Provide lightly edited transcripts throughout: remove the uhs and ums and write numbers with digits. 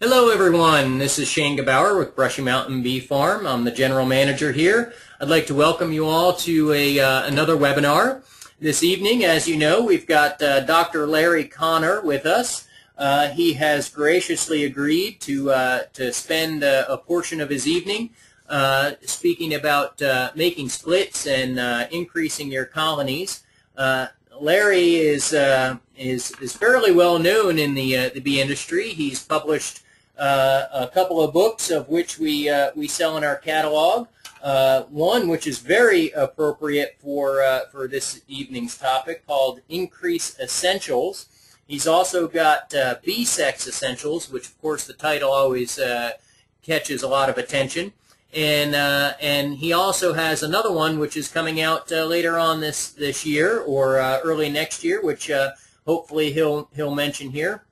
Hello everyone, this is Shane Gebauer with Brushy Mountain Bee Farm. I'm the general manager here. I'd like to welcome you all to another webinar. This evening, as you know, we've got Dr. Larry Connor with us. He has graciously agreed to spend a portion of his evening speaking about making splits and increasing your colonies. Larry is fairly well known in the bee industry. He's published a couple of books of which we sell in our catalog. One which is very appropriate for this evening's topic, called Increase Essentials. He's also got Bee Sex Essentials, which of course the title always catches a lot of attention. And he also has another one which is coming out later on this year or early next year, which hopefully he'll mention here.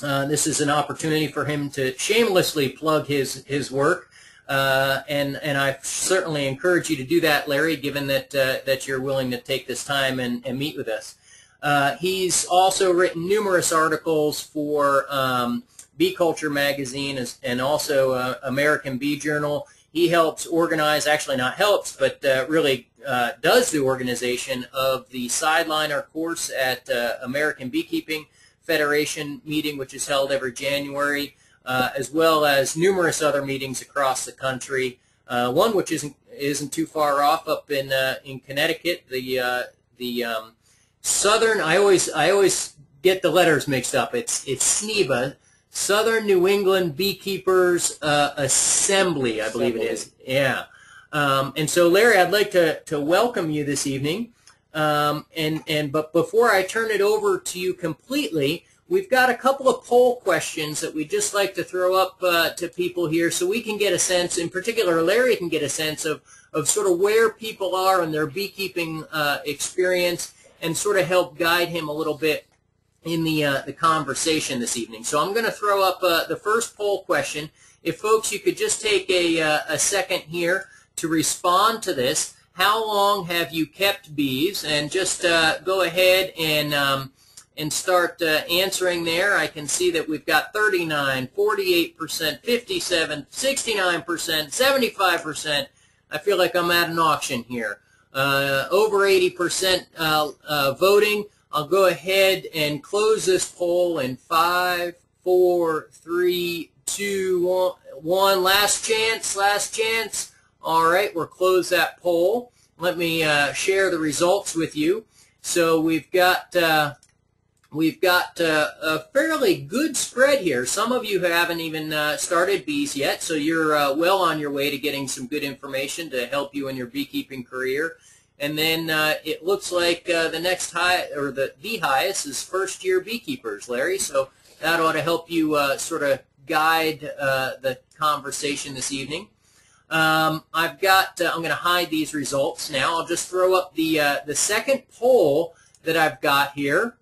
This is an opportunity for him to shamelessly plug his work, and I certainly encourage you to do that, Larry, given that you're willing to take this time and meet with us. He's also written numerous articles for Bee Culture magazine and also American Bee Journal. He helps organize, actually not helps, but really does the organization of the Sideliner course at American Beekeeping Federation meeting, which is held every January, as well as numerous other meetings across the country. One which isn't too far off, up in Connecticut, the Southern. I always get the letters mixed up. It's SNEBA, Southern New England Beekeepers Assembly, I believe it is. Yeah. And so, Larry, I'd like to welcome you this evening. But before I turn it over to you completely, we've got a couple of poll questions that we'd just like to throw up to people here, so we can get a sense, in particular Larry can get a sense of sort of where people are in their beekeeping experience, and sort of help guide him a little bit in the conversation this evening. So I'm going to throw up the first poll question. If folks, you could just take a second here to respond to this. How long have you kept bees? And just go ahead and start answering there. I can see that we've got 39, 48%, 57, 69%, 75%. I feel like I'm at an auction here. Over 80% voting. I'll go ahead and close this poll in 5, 4, 3, 2, 1. Last chance, last chance. All right, we'll close that poll. Let me share the results with you. So we've got a fairly good spread here. Some of you haven't even started bees yet, so you're well on your way to getting some good information to help you in your beekeeping career. And then it looks like the next high, or the highest, is first-year beekeepers, Larry. So that ought to help you sort of guide the conversation this evening. I'm going to hide these results now. I'll just throw up the second poll that I've got here,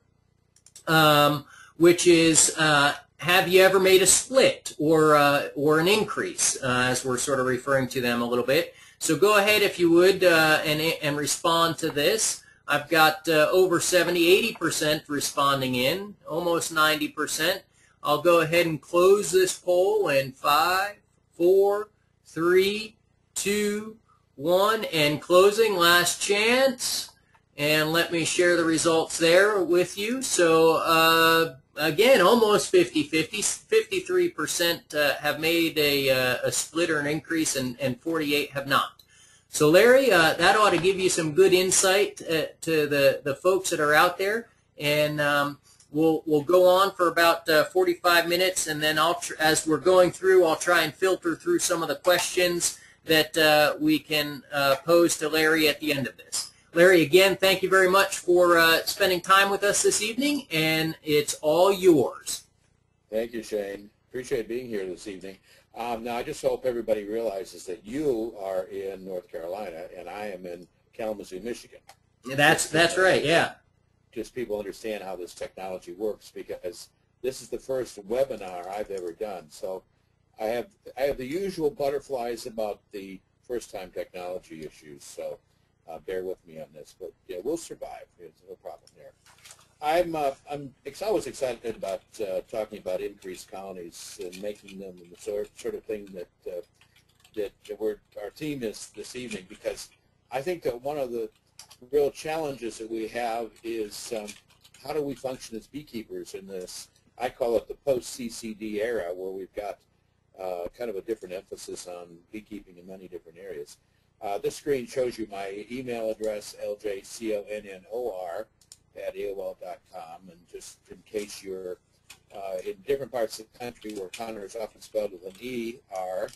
which is, have you ever made a split or an increase, as we're sort of referring to them a little bit. So go ahead, if you would, and respond to this. I've got over 70, 80% responding in, almost 90%. I'll go ahead and close this poll in 5, 4, 3, 2, 1, and closing. Last chance. And let me share the results there with you. So again, almost 50-50. 53% have made a split or an increase, and 48 have not. So Larry, that ought to give you some good insight to the folks that are out there. And we'll go on for about 45 minutes, and then as we're going through, I'll try and filter through some of the questions that we can pose to Larry at the end of this. Larry, again, thank you very much for spending time with us this evening, and it's all yours. Thank you, Shane. Appreciate being here this evening. Now, I just hope everybody realizes that you are in North Carolina, and I am in Kalamazoo, Michigan. That's right, yeah. Just people understand how this technology works, because this is the first webinar I've ever done. So I have the usual butterflies about the first-time technology issues. So bear with me on this, but yeah, we'll survive. There's no problem there. always excited about talking about increased colonies and making them the sort of thing that our team is this evening, because I think that one of the real challenges that we have is how do we function as beekeepers in this, I call it the post-CCD era, where we've got kind of a different emphasis on beekeeping in many different areas. This screen shows you my email address, ljconnor@aol.com, and just in case you're in different parts of the country where Connor is often spelled with an E-R,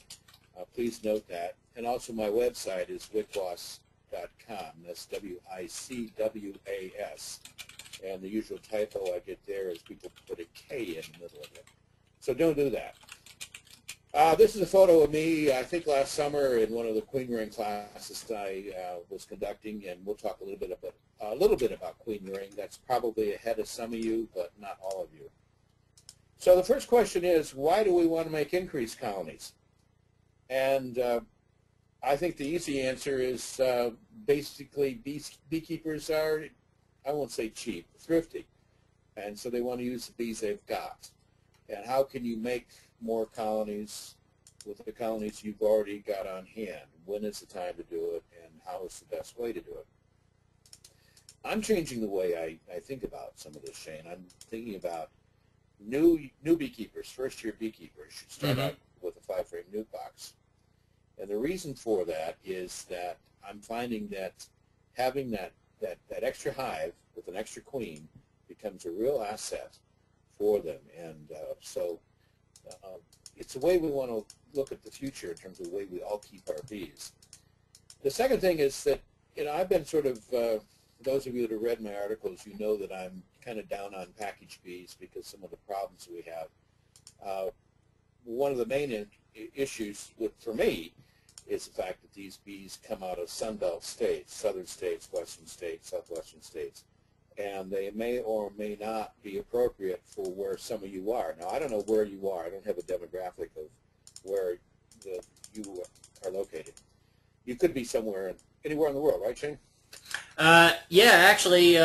please note that. And also my website is wicwas.com. That's W-I-C-W-A-S. And the usual typo I get there is people put a K in the middle of it. So don't do that. This is a photo of me, I think last summer, in one of the queen rearing classes I was conducting, and we'll talk a little bit about queen rearing. That's probably ahead of some of you, but not all of you. So the first question is, why do we want to make increased colonies? And I think the easy answer is basically beekeepers are, I won't say cheap, thrifty. And so they want to use the bees they've got. And how can you make more colonies with the colonies you've already got on hand? When is the time to do it, and how is the best way to do it? I'm changing the way I think about some of this, Shane. I'm thinking about new beekeepers, first-year beekeepers should start out with a 5-frame nuke box. And the reason for that is that I'm finding that having that extra hive with an extra queen becomes a real asset for them. And so it's the way we want to look at the future in terms of the way we all keep our bees. The second thing is that, I've been sort of, those of you that have read my articles, you know that I'm kind of down on package bees because some of the problems we have. One of the main issues for me is the fact that these bees come out of Sunbelt states, southern states, western states, southwestern states, and they may or may not be appropriate for where some of you are. Now, I don't know where you are. I don't have a demographic of where you are located. You could be anywhere in the world, right, Shane? Yeah, actually,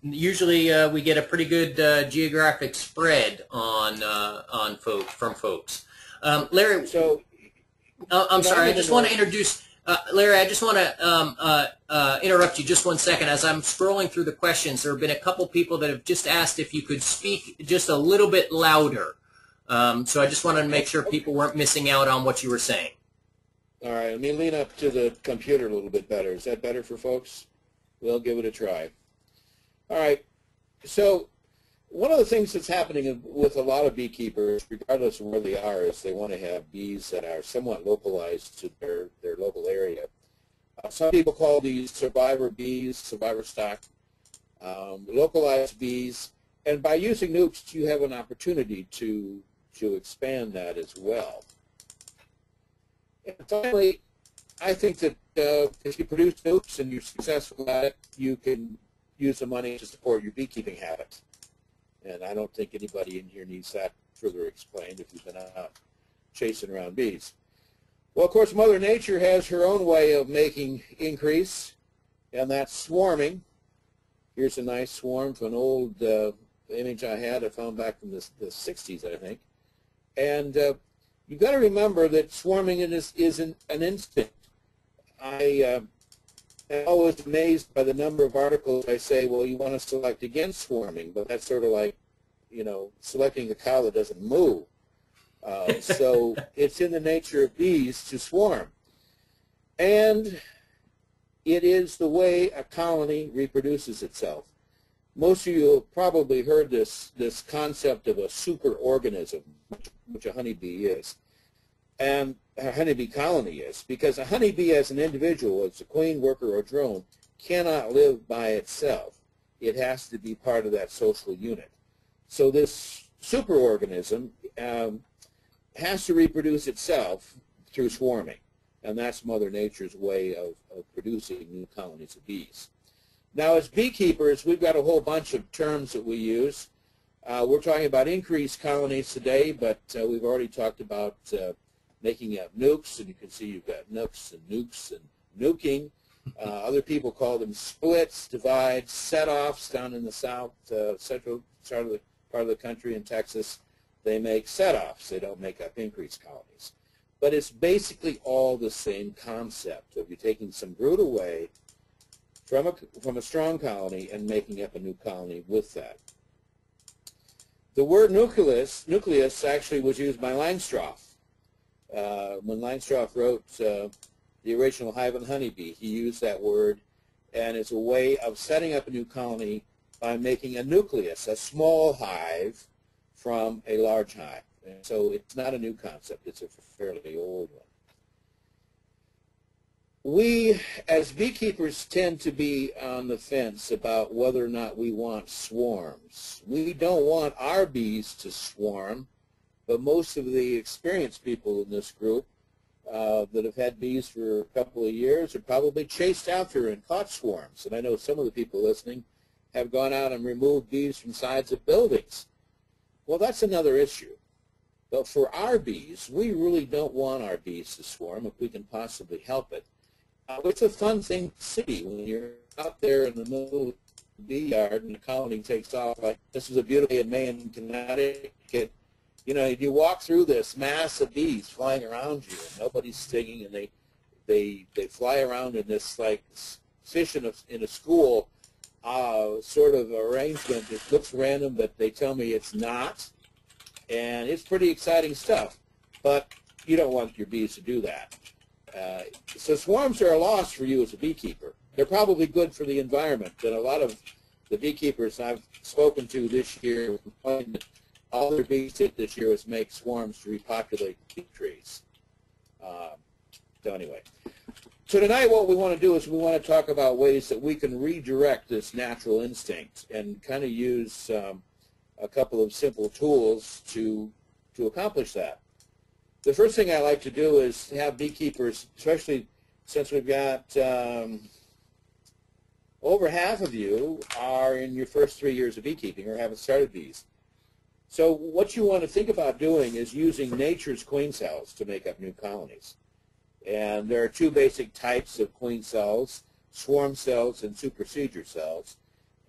usually we get a pretty good geographic spread on folks. Larry, so I'm sorry. I just want to introduce Larry. I just want to interrupt you just one second. As I'm scrolling through the questions, there have been a couple people that have just asked if you could speak just a little bit louder. So I just wanted to make sure people weren't missing out on what you were saying. All right, let me lean up to the computer a little bit better. Is that better for folks? We'll give it a try. All right, so one of the things that's happening with a lot of beekeepers, regardless of where they are, is they want to have bees that are somewhat localized to their local area. Some people call these survivor bees, survivor stock, localized bees, and by using nukes, you have an opportunity to expand that as well. And finally, I think that if you produce nukes and you're successful at it, you can use the money to support your beekeeping habit. And I don't think anybody in here needs that further explained if you've been out chasing around bees. Well, of course, Mother Nature has her own way of making increase, and that's swarming. Here's a nice swarm from an old image I found back from the 60s, I think. And you've got to remember that swarming is an instinct. I am always amazed by the number of articles I say, well, you want to select against swarming, but that's sort of like, selecting a cow that doesn't move. So it's in the nature of bees to swarm. And it is the way a colony reproduces itself. Most of you have probably heard this concept of a superorganism, which a honeybee is, and a honeybee colony is, because a honeybee as an individual, as a queen, worker, or drone, cannot live by itself. It has to be part of that social unit. So this superorganism has to reproduce itself through swarming, and that's Mother Nature's way of producing new colonies of bees. Now, as beekeepers, we've got a whole bunch of terms that we use. We're talking about increased colonies today, but we've already talked about making up nukes, and you can see you've got nooks and nukes and nuking. Other people call them splits, divides, set-offs down in the south, central part of the country in Texas. They make set-offs. They don't make up increased colonies. But it's basically all the same concept of you taking some brood away from a strong colony and making up a new colony with that. The word nucleus actually was used by Langstroth. When Langstroth wrote the original Hive and Honeybee, he used that word, and it's a way of setting up a new colony by making a nucleus, a small hive, from a large hive. And so it's not a new concept, it's a fairly old one. We, as beekeepers, tend to be on the fence about whether or not we want swarms. We don't want our bees to swarm, but most of the experienced people in this group that have had bees for a couple of years are probably chased out there and caught swarms. And I know some of the people listening have gone out and removed bees from sides of buildings. Well, that's another issue. But for our bees, we really don't want our bees to swarm if we can possibly help it. It's a fun thing to see when you're out there in the middle of the bee yard and the colony takes off. Like this was a beautiful day in May in Connecticut. You know, you walk through this mass of bees flying around you, and nobody's stinging, and they fly around in this like fish in a school sort of arrangement. It looks random, but they tell me it's not, and it's pretty exciting stuff. But you don't want your bees to do that. So swarms are a loss for you as a beekeeper. They're probably good for the environment, and a lot of the beekeepers I've spoken to this year complain that all their bees did this year was make swarms to repopulate bee trees. So anyway, so tonight what we want to do is we want to talk about ways that we can redirect this natural instinct and kind of use a couple of simple tools to accomplish that. The first thing I like to do is have beekeepers, especially since we've got over half of you are in your first 3 years of beekeeping or haven't started bees. So what you want to think about doing is using nature's queen cells to make up new colonies. And there are two basic types of queen cells, swarm cells and supersedure cells.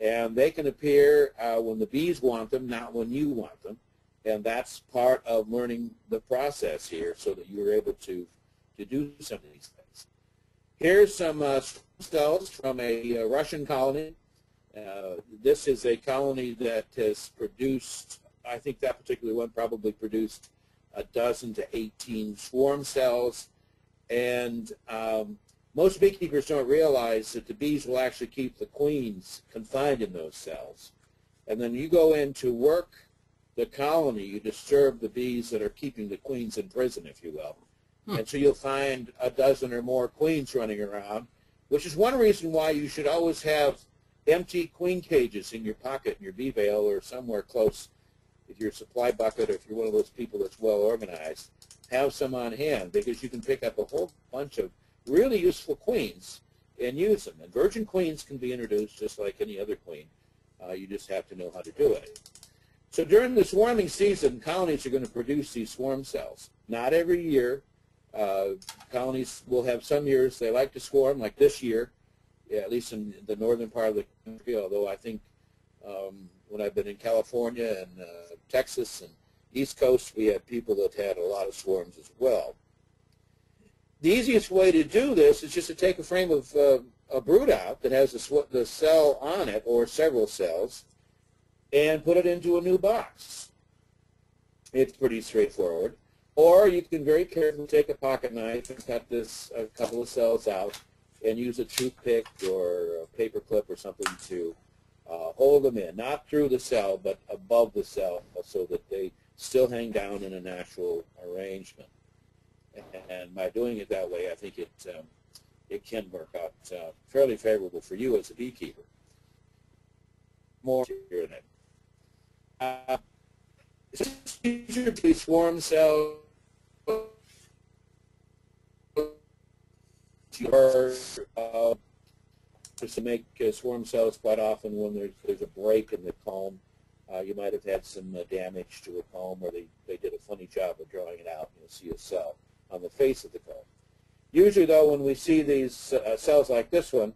And they can appear when the bees want them, not when you want them. And that's part of learning the process here so that you're able to do some of these things. Here's some cells from a Russian colony. This is a colony that has produced, I think that particular one probably produced a dozen to 18 swarm cells. And most beekeepers don't realize that the bees will actually keep the queens confined in those cells. And then you go in to work the colony, you disturb the bees that are keeping the queens in prison, if you will. And so you'll find a dozen or more queens running around, which is one reason why you should always have empty queen cages in your pocket, in your bee veil, or somewhere close with your supply bucket, or if you're one of those people that's well organized, have some on hand, because you can pick up a whole bunch of really useful queens and use them. And virgin queens can be introduced just like any other queen. You just have to know how to do it. So during the swarming season, colonies are going to produce these swarm cells. Not every year. Colonies will have some years they like to swarm, like this year, yeah, at least in the northern part of the country, although I think when I've been in California and Texas and East Coast, we have people that had a lot of swarms as well. The easiest way to do this is just to take a frame of a brood out that has the cell on it, or several cells, and put it into a new box. It's pretty straightforward. Or you can very carefully take a pocket knife and cut a couple of cells out and use a toothpick or a paper clip or something to hold them in, not through the cell, but above the cell, so that they still hang down in a natural arrangement. And by doing it that way, I think it can work out fairly favorable for you as a beekeeper. More here in it. Usually swarm cells to make swarm cells quite often when there's a break in the comb. You might have had some damage to a comb, or they did a funny job of drawing it out, and you'll see a cell on the face of the comb. Usually, though, when we see these cells like this one,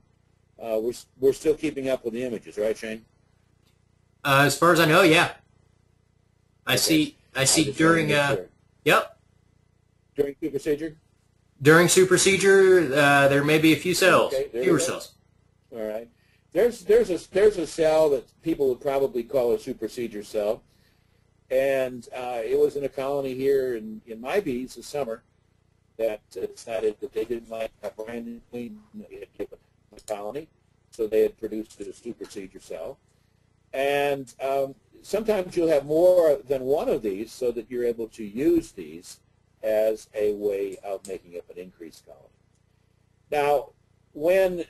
we're still keeping up with the images, right, Shane? As far as I know, yeah. I Okay. see during yep. During procedure? During supersedure, there may be a few cells, Okay, there we fewer go. cells. All right. There's a cell that people would probably call a supersedure cell, and it was in a colony here in my bees this summer that decided that they didn't like a brand new queen that they had given the colony, so they had produced a supersedure cell. And sometimes you'll have more than one of these so that you're able to use these as a way of making up an increased colony. Now, when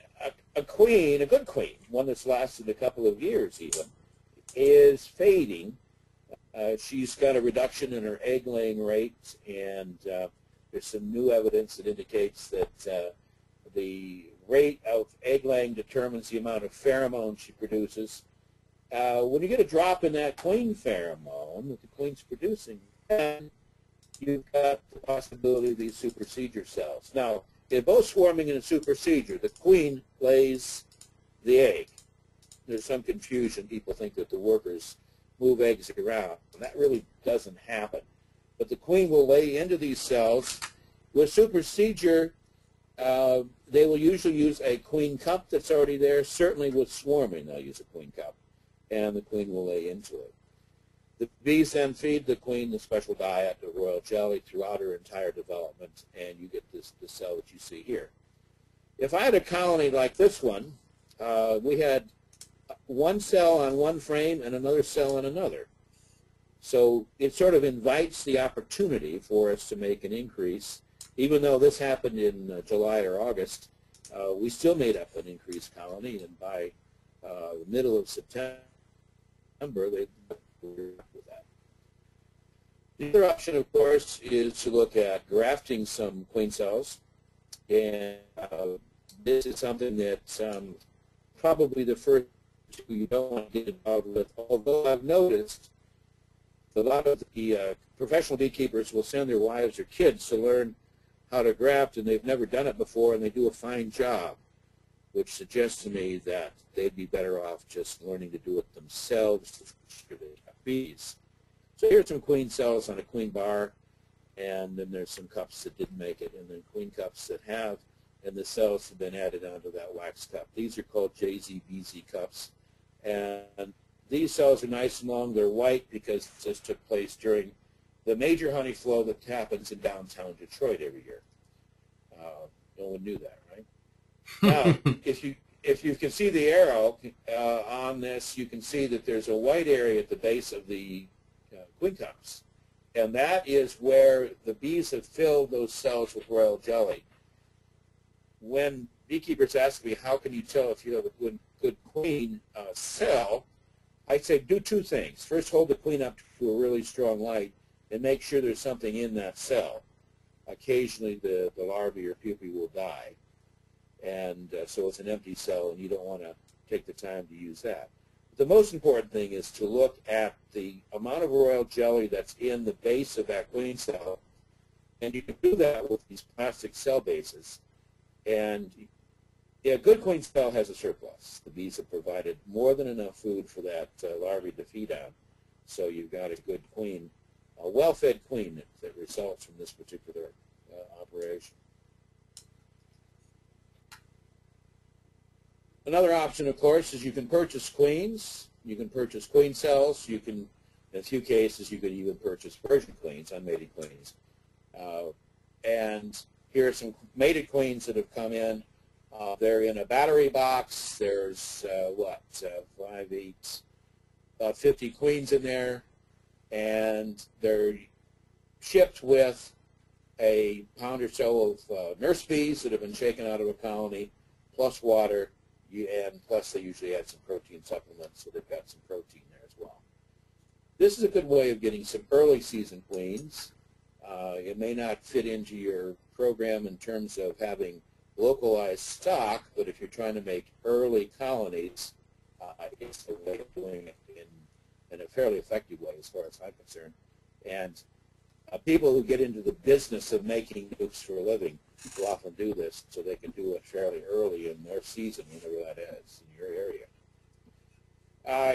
a queen, a good queen, one that's lasted a couple of years even, is fading, she's got a reduction in her egg-laying rate, and there's some new evidence that indicates that the rate of egg-laying determines the amount of pheromone she produces. When you get a drop in that queen pheromone that the queen's producing, then you've got the possibility of these supersedure cells. Now, they're both swarming in a supersedure. The queen lays the egg. There's some confusion. People think that the workers move eggs around. And that really doesn't happen. But the queen will lay into these cells. With supersedure, they will usually use a queen cup that's already there. Certainly with swarming, they'll use a queen cup, and the queen will lay into it. The bees then feed the queen the special diet, the royal jelly, throughout her entire development, and you get the cell that you see here. If I had a colony like this one, we had one cell on one frame and another cell on another. So it sort of invites the opportunity for us to make an increase. Even though this happened in July or August, we still made up an increased colony, and by the middle of September, they were with that. The other option, of course, is to look at grafting some queen cells, and this is something that probably the first two you don't want to get involved with, although I've noticed a lot of the professional beekeepers will send their wives or kids to learn how to graft, and they've never done it before, and they do a fine job, which suggests to me that they'd be better off just learning to do it themselves to they have bees. So here's some queen cells on a queen bar, and then there's some cups that didn't make it, and then queen cups that have, and the cells have been added onto that wax cup. These are called JZBZ cups, and these cells are nice and long. They're white because this took place during the major honey flow that happens in downtown Detroit every year. No one knew that, right? Now, if you can see the arrow on this, you can see that there's a white area at the base of the queen cups, and that is where the bees have filled those cells with royal jelly. When beekeepers ask me, how can you tell if you have a good queen cell, I say do two things. First, hold the queen up to a really strong light and make sure there's something in that cell. Occasionally, the larvae or pupae will die, and so it's an empty cell, and you don't want to take the time to use that. The most important thing is to look at the amount of royal jelly that's in the base of that queen cell, and you can do that with these plastic cell bases. And a good queen cell has a surplus. The bees have provided more than enough food for that larvae to feed on, so you've got a good queen, a well-fed queen that results from this particular operation. Another option, of course, is you can purchase queens. You can purchase queen cells. You can, in a few cases, you could even purchase Persian queens, unmated queens. And here are some mated queens that have come in. They're in a battery box. There's, 5, 8, about 50 queens in there. And they're shipped with a pound or so of nurse bees that have been shaken out of a colony, plus water, and plus they usually add some protein supplements, so they've got some protein there as well. This is a good way of getting some early season queens. It may not fit into your program in terms of having localized stock, but if you're trying to make early colonies, it's a way of doing it in a fairly effective way as far as I'm concerned. And people who get into the business of making nukes for a living people often do this so they can do it fairly early in their season, whenever that is in your area.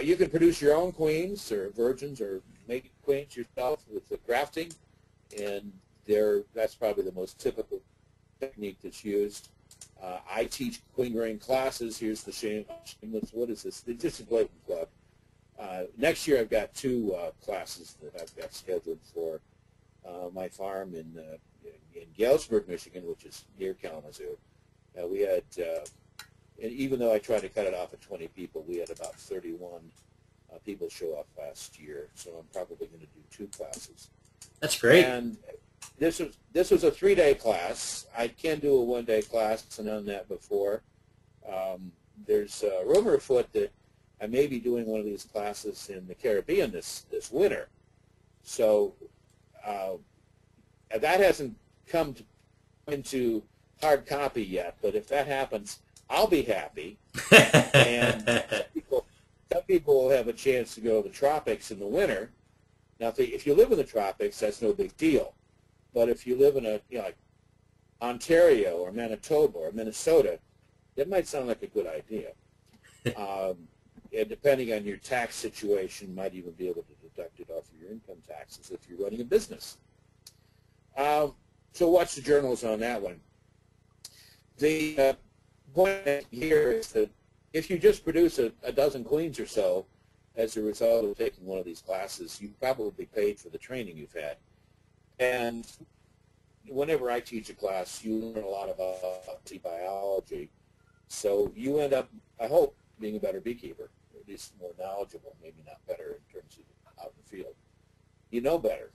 You can produce your own queens or virgins or make queens yourself with the grafting, and that's probably the most typical technique that's used. I teach queen growing classes. Here's the shameless, what is this? It's just a blatant plug. Next year I've got 2 classes that I've got scheduled for my farm in Galesburg, Michigan, which is near Kalamazoo. We had, and even though I tried to cut it off at 20 people, we had about 31 people show up last year, so I'm probably going to do 2 classes. That's great. And this was a 3-day class. I can do a 1-day class, and done that before. There's a rumor afoot that I may be doing one of these classes in the Caribbean this winter. So that hasn't come into hard copy yet, but if that happens, I'll be happy. And some people will have a chance to go to the tropics in the winter. Now, if you live in the tropics, that's no big deal. But if you live in like Ontario or Manitoba or Minnesota, that might sound like a good idea. And depending on your tax situation, you might even be able to deduct it off of your income taxes if you're running a business. So watch the journals on that one. The point here is that if you just produce a dozen queens or so as a result of taking one of these classes, you probably paid for the training you've had. And whenever I teach a class, you learn a lot about biology. So you end up, I hope, being a better beekeeper, or at least more knowledgeable, maybe not better in terms of out in the field. You know better.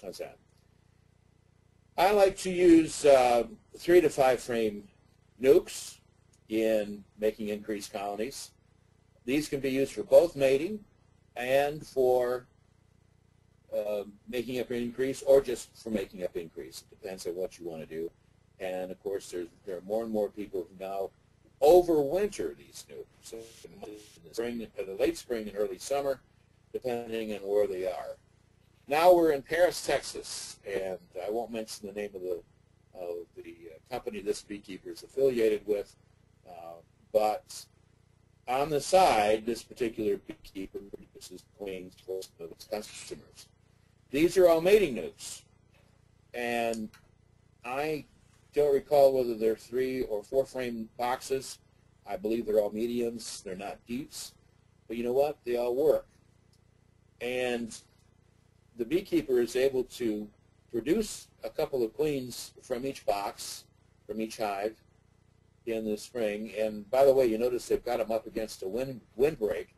How's that? I like to use 3 to 5 frame nukes in making increased colonies. These can be used for both mating and for making up an increase, or just for making up increase. It depends on what you want to do. And of course, there are more and more people who now overwinter these nukes. So in the spring, the late spring and early summer, depending on where they are. Now we're in Paris, Texas, and I won't mention the name of the company this beekeeper is affiliated with, but on the side, this particular beekeeper produces queens for some of its customers. These are all mating nukes, and I don't recall whether they're 3 or 4 frame boxes. I believe they're all mediums. They're not deeps, but you know what? They all work. And the beekeeper is able to produce a couple of queens from each box, from each hive in the spring. And by the way, you notice they've got them up against a windbreak,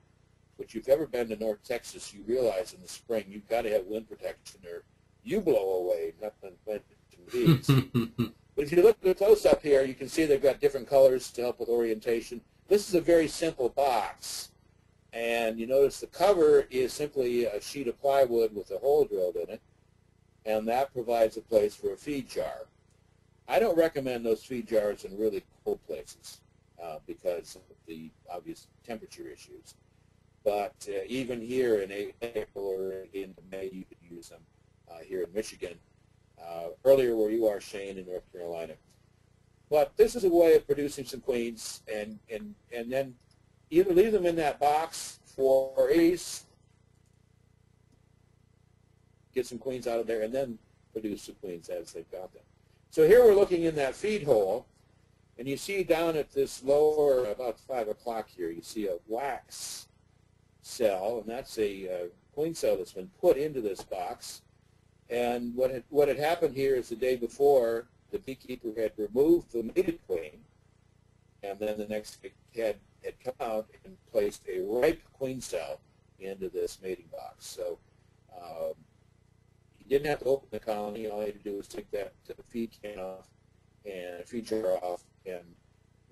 which if you've ever been to North Texas, you realize in the spring you've got to have wind protection or you blow away, nothing but bees. But if you look at the close-up here, you can see they've got different colors to help with orientation. This is a very simple box. And you notice the cover is simply a sheet of plywood with a hole drilled in it, and that provides a place for a feed jar. I don't recommend those feed jars in really cold places because of the obvious temperature issues. But even here in April or in May, you could use them here in Michigan. Earlier where you are, Shane, in North Carolina. But this is a way of producing some queens, and then either leave them in that box for ace, get some queens out of there, and then produce the queens as they've got them. So here we're looking in that feed hole, and you see down at this lower, about 5 o'clock here, you see a wax cell, and that's a queen cell that's been put into this box. And what had happened here is the day before, the beekeeper had removed the mated queen, and then the next had come out and placed a ripe queen cell into this mating box. So he didn't have to open the colony. All he had to do was take that feed can off and feed jar off and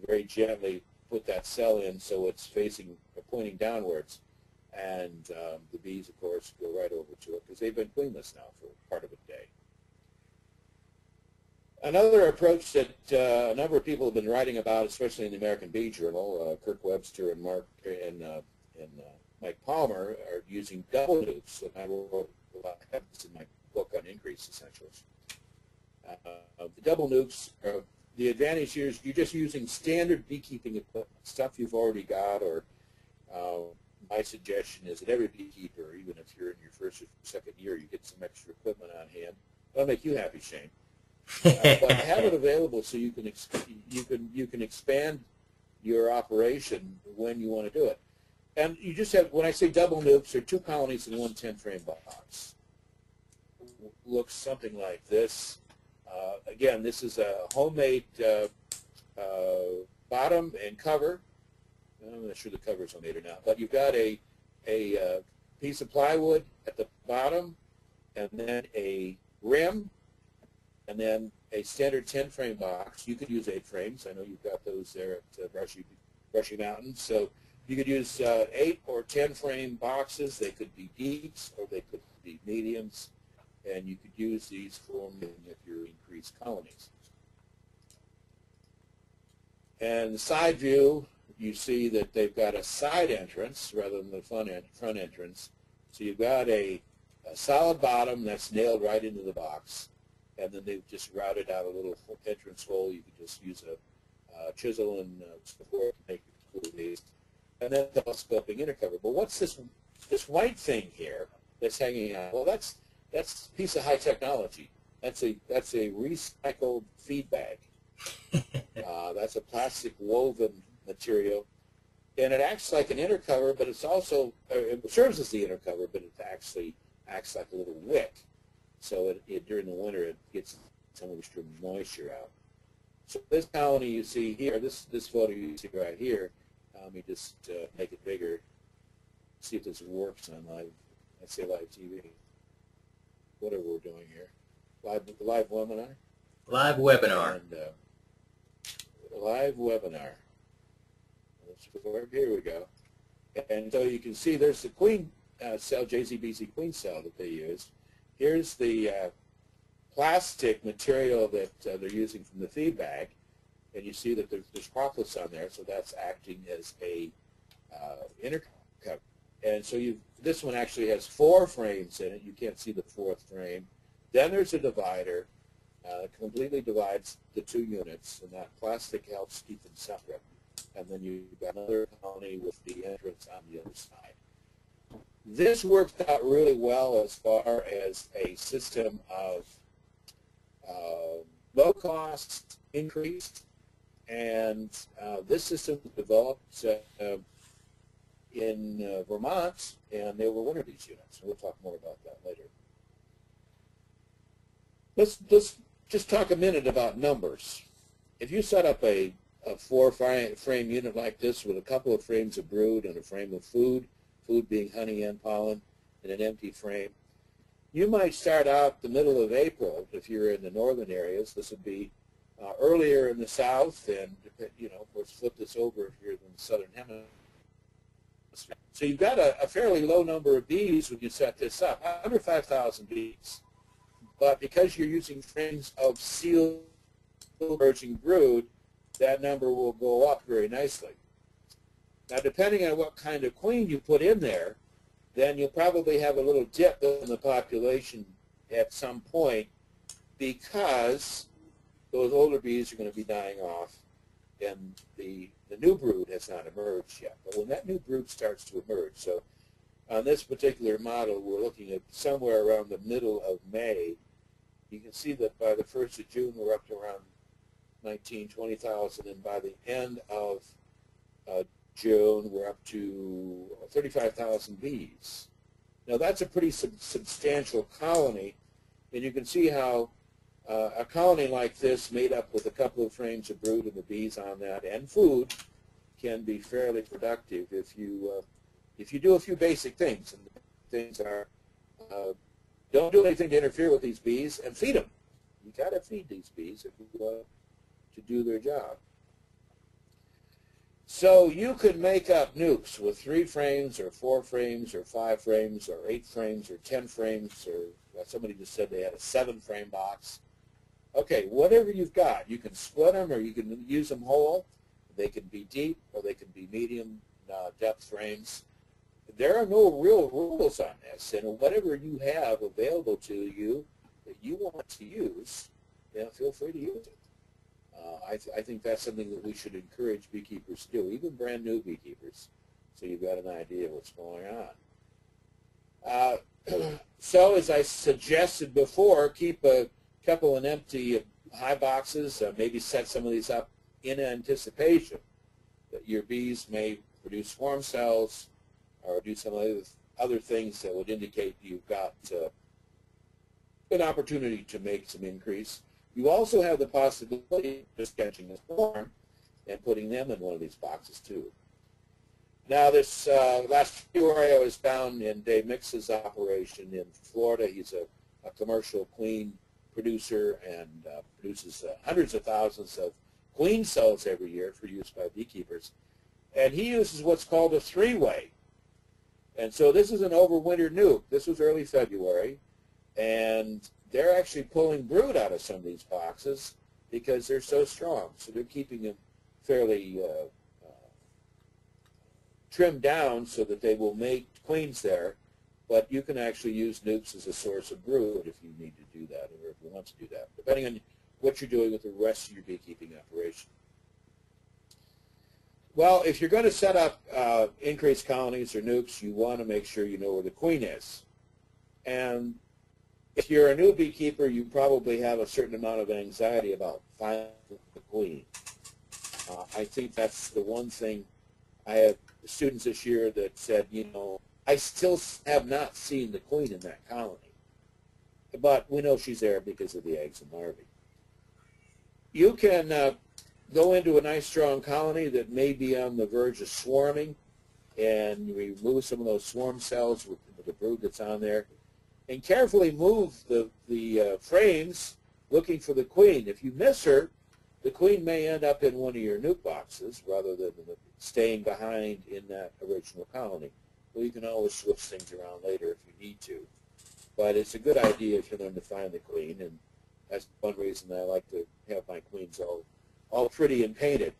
very gently put that cell in so it's facing or pointing downwards. And the bees, of course, go right over to it because they've been queenless now for part of a day. Another approach that a number of people have been writing about, especially in the American Bee Journal, Kirk Webster and Mike Palmer, are using double nukes. And I wrote a lot of this in my book on increase essentials. The double nukes, the advantage here is you're just using standard beekeeping equipment, stuff you've already got, or my suggestion is that every beekeeper, even if you're in your first or second year, you get some extra equipment on hand. That'll make you happy, Shane. But have it available so you can expand your operation when you want to do it. And you just have, when I say double nukes, there are 2 colonies in one 10-frame box. Looks something like this. Again, this is a homemade bottom and cover. I'm not sure the cover's homemade or not, but you've got a piece of plywood at the bottom, and then a rim, and then a standard 10-frame box. You could use 8 frames. I know you've got those there at Brushy Mountain. So you could use 8 or 10-frame boxes. They could be deeps or they could be mediums, and you could use these for if you're increased colonies. And the side view, you see that they've got a side entrance rather than the front entrance. So you've got a solid bottom that's nailed right into the box, and then they've just routed out a little entrance hole. You can just use a chisel and support to make it cool these. And then telescoping inner cover. But what's this white thing here that's hanging out? Well, that's a piece of high technology. That's a recycled feed bag. That's a plastic woven material, and it acts like an inner cover, but it's also it serves as the inner cover, but it actually acts like a little wick. So during the winter it gets some extra moisture out. So this colony you see here, this photo you see right here. Let me just make it bigger. See if this works on live. I say live TV. Whatever we're doing here, live webinar. Live webinar. And, live webinar. Here we go. And so you can see there's the queen cell, JZBC queen cell that they use. Here's the plastic material that they're using from the feed bag. And you see that there's croplets on there, so that's acting as a inner cover. And so this one actually has 4 frames in it. You can't see the 4th frame. Then there's a divider. Completely divides the 2 units, and that plastic helps keep them separate. And then you've got another colony with the entrance on the other side. This works out really well as far as a system of low cost, increased, and this system was developed in Vermont, and they were one of these units. We'll talk more about that later. Let's just talk a minute about numbers. If you set up a 4-frame unit like this with a couple of frames of brood and a frame of food being honey and pollen, in an empty frame, you might start out the middle of April if you're in the northern areas. This would be earlier in the south, and let's flip this over if you're in the southern hemisphere. So you've got a fairly low number of bees when you set this up, under 5,000 bees. But because you're using frames of sealed emerging brood, that number will go up very nicely. Now, depending on what kind of queen you put in there, then you'll probably have a little dip in the population at some point, because those older bees are going to be dying off, and the new brood has not emerged yet. But when that new brood starts to emerge, so on this particular model, we're looking at somewhere around the middle of May. You can see that by the 1st of June, we're up to around 19,000, 20,000, and by the end of June, we're up to 35,000 bees. Now, that's a pretty substantial colony, and you can see how a colony like this, made up with a couple of frames of brood and the bees on that, and food, can be fairly productive if you do a few basic things. And the things are, don't do anything to interfere with these bees, and feed them. You got to feed these bees if you want to do their job. So you could make up nukes with 3 frames or 4 frames or 5 frames or 8 frames or 10 frames, or somebody just said they had a 7-frame box. Okay, whatever you've got, you can split them or you can use them whole. They can be deep or they can be medium depth frames. There are no real rules on this, and whatever you have available to you that you want to use feel free to use it. I think that's something that we should encourage beekeepers to do, even brand new beekeepers, so you've got an idea of what's going on. So as I suggested before, keep a couple of empty high boxes, maybe set some of these up in anticipation that your bees may produce swarm cells or do some other things that would indicate you've got an opportunity to make some increase. You also have the possibility of just catching a swarm and putting them in one of these boxes too. Now this last February I was down in Dave Mix's operation in Florida. He's a commercial queen producer and produces hundreds of thousands of queen cells every year for use by beekeepers. And he uses what's called a three-way. And so this is an overwintered nuke. This was early February. And they're actually pulling brood out of some of these boxes because they're so strong. So they're keeping them fairly trimmed down so that they will make queens there. But you can actually use nukes as a source of brood if you need to do that or if you want to do that, depending on what you're doing with the rest of your beekeeping operation. Well, if you're going to set up increased colonies or nukes, you want to make sure you know where the queen is. And if you're a new beekeeper, you probably have a certain amount of anxiety about finding the queen. I think that's the one thing. I have students this year that said, I still have not seen the queen in that colony. But we know she's there because of the eggs and larvae. You can go into a nice strong colony that may be on the verge of swarming and you remove some of those swarm cells with the brood that's on there and carefully move the frames looking for the queen. If you miss her, the queen may end up in one of your nuke boxes rather than staying behind in that original colony. Well, you can always switch things around later if you need to. But it's a good idea if you learn to find the queen, and that's one reason I like to have my queens all pretty and painted.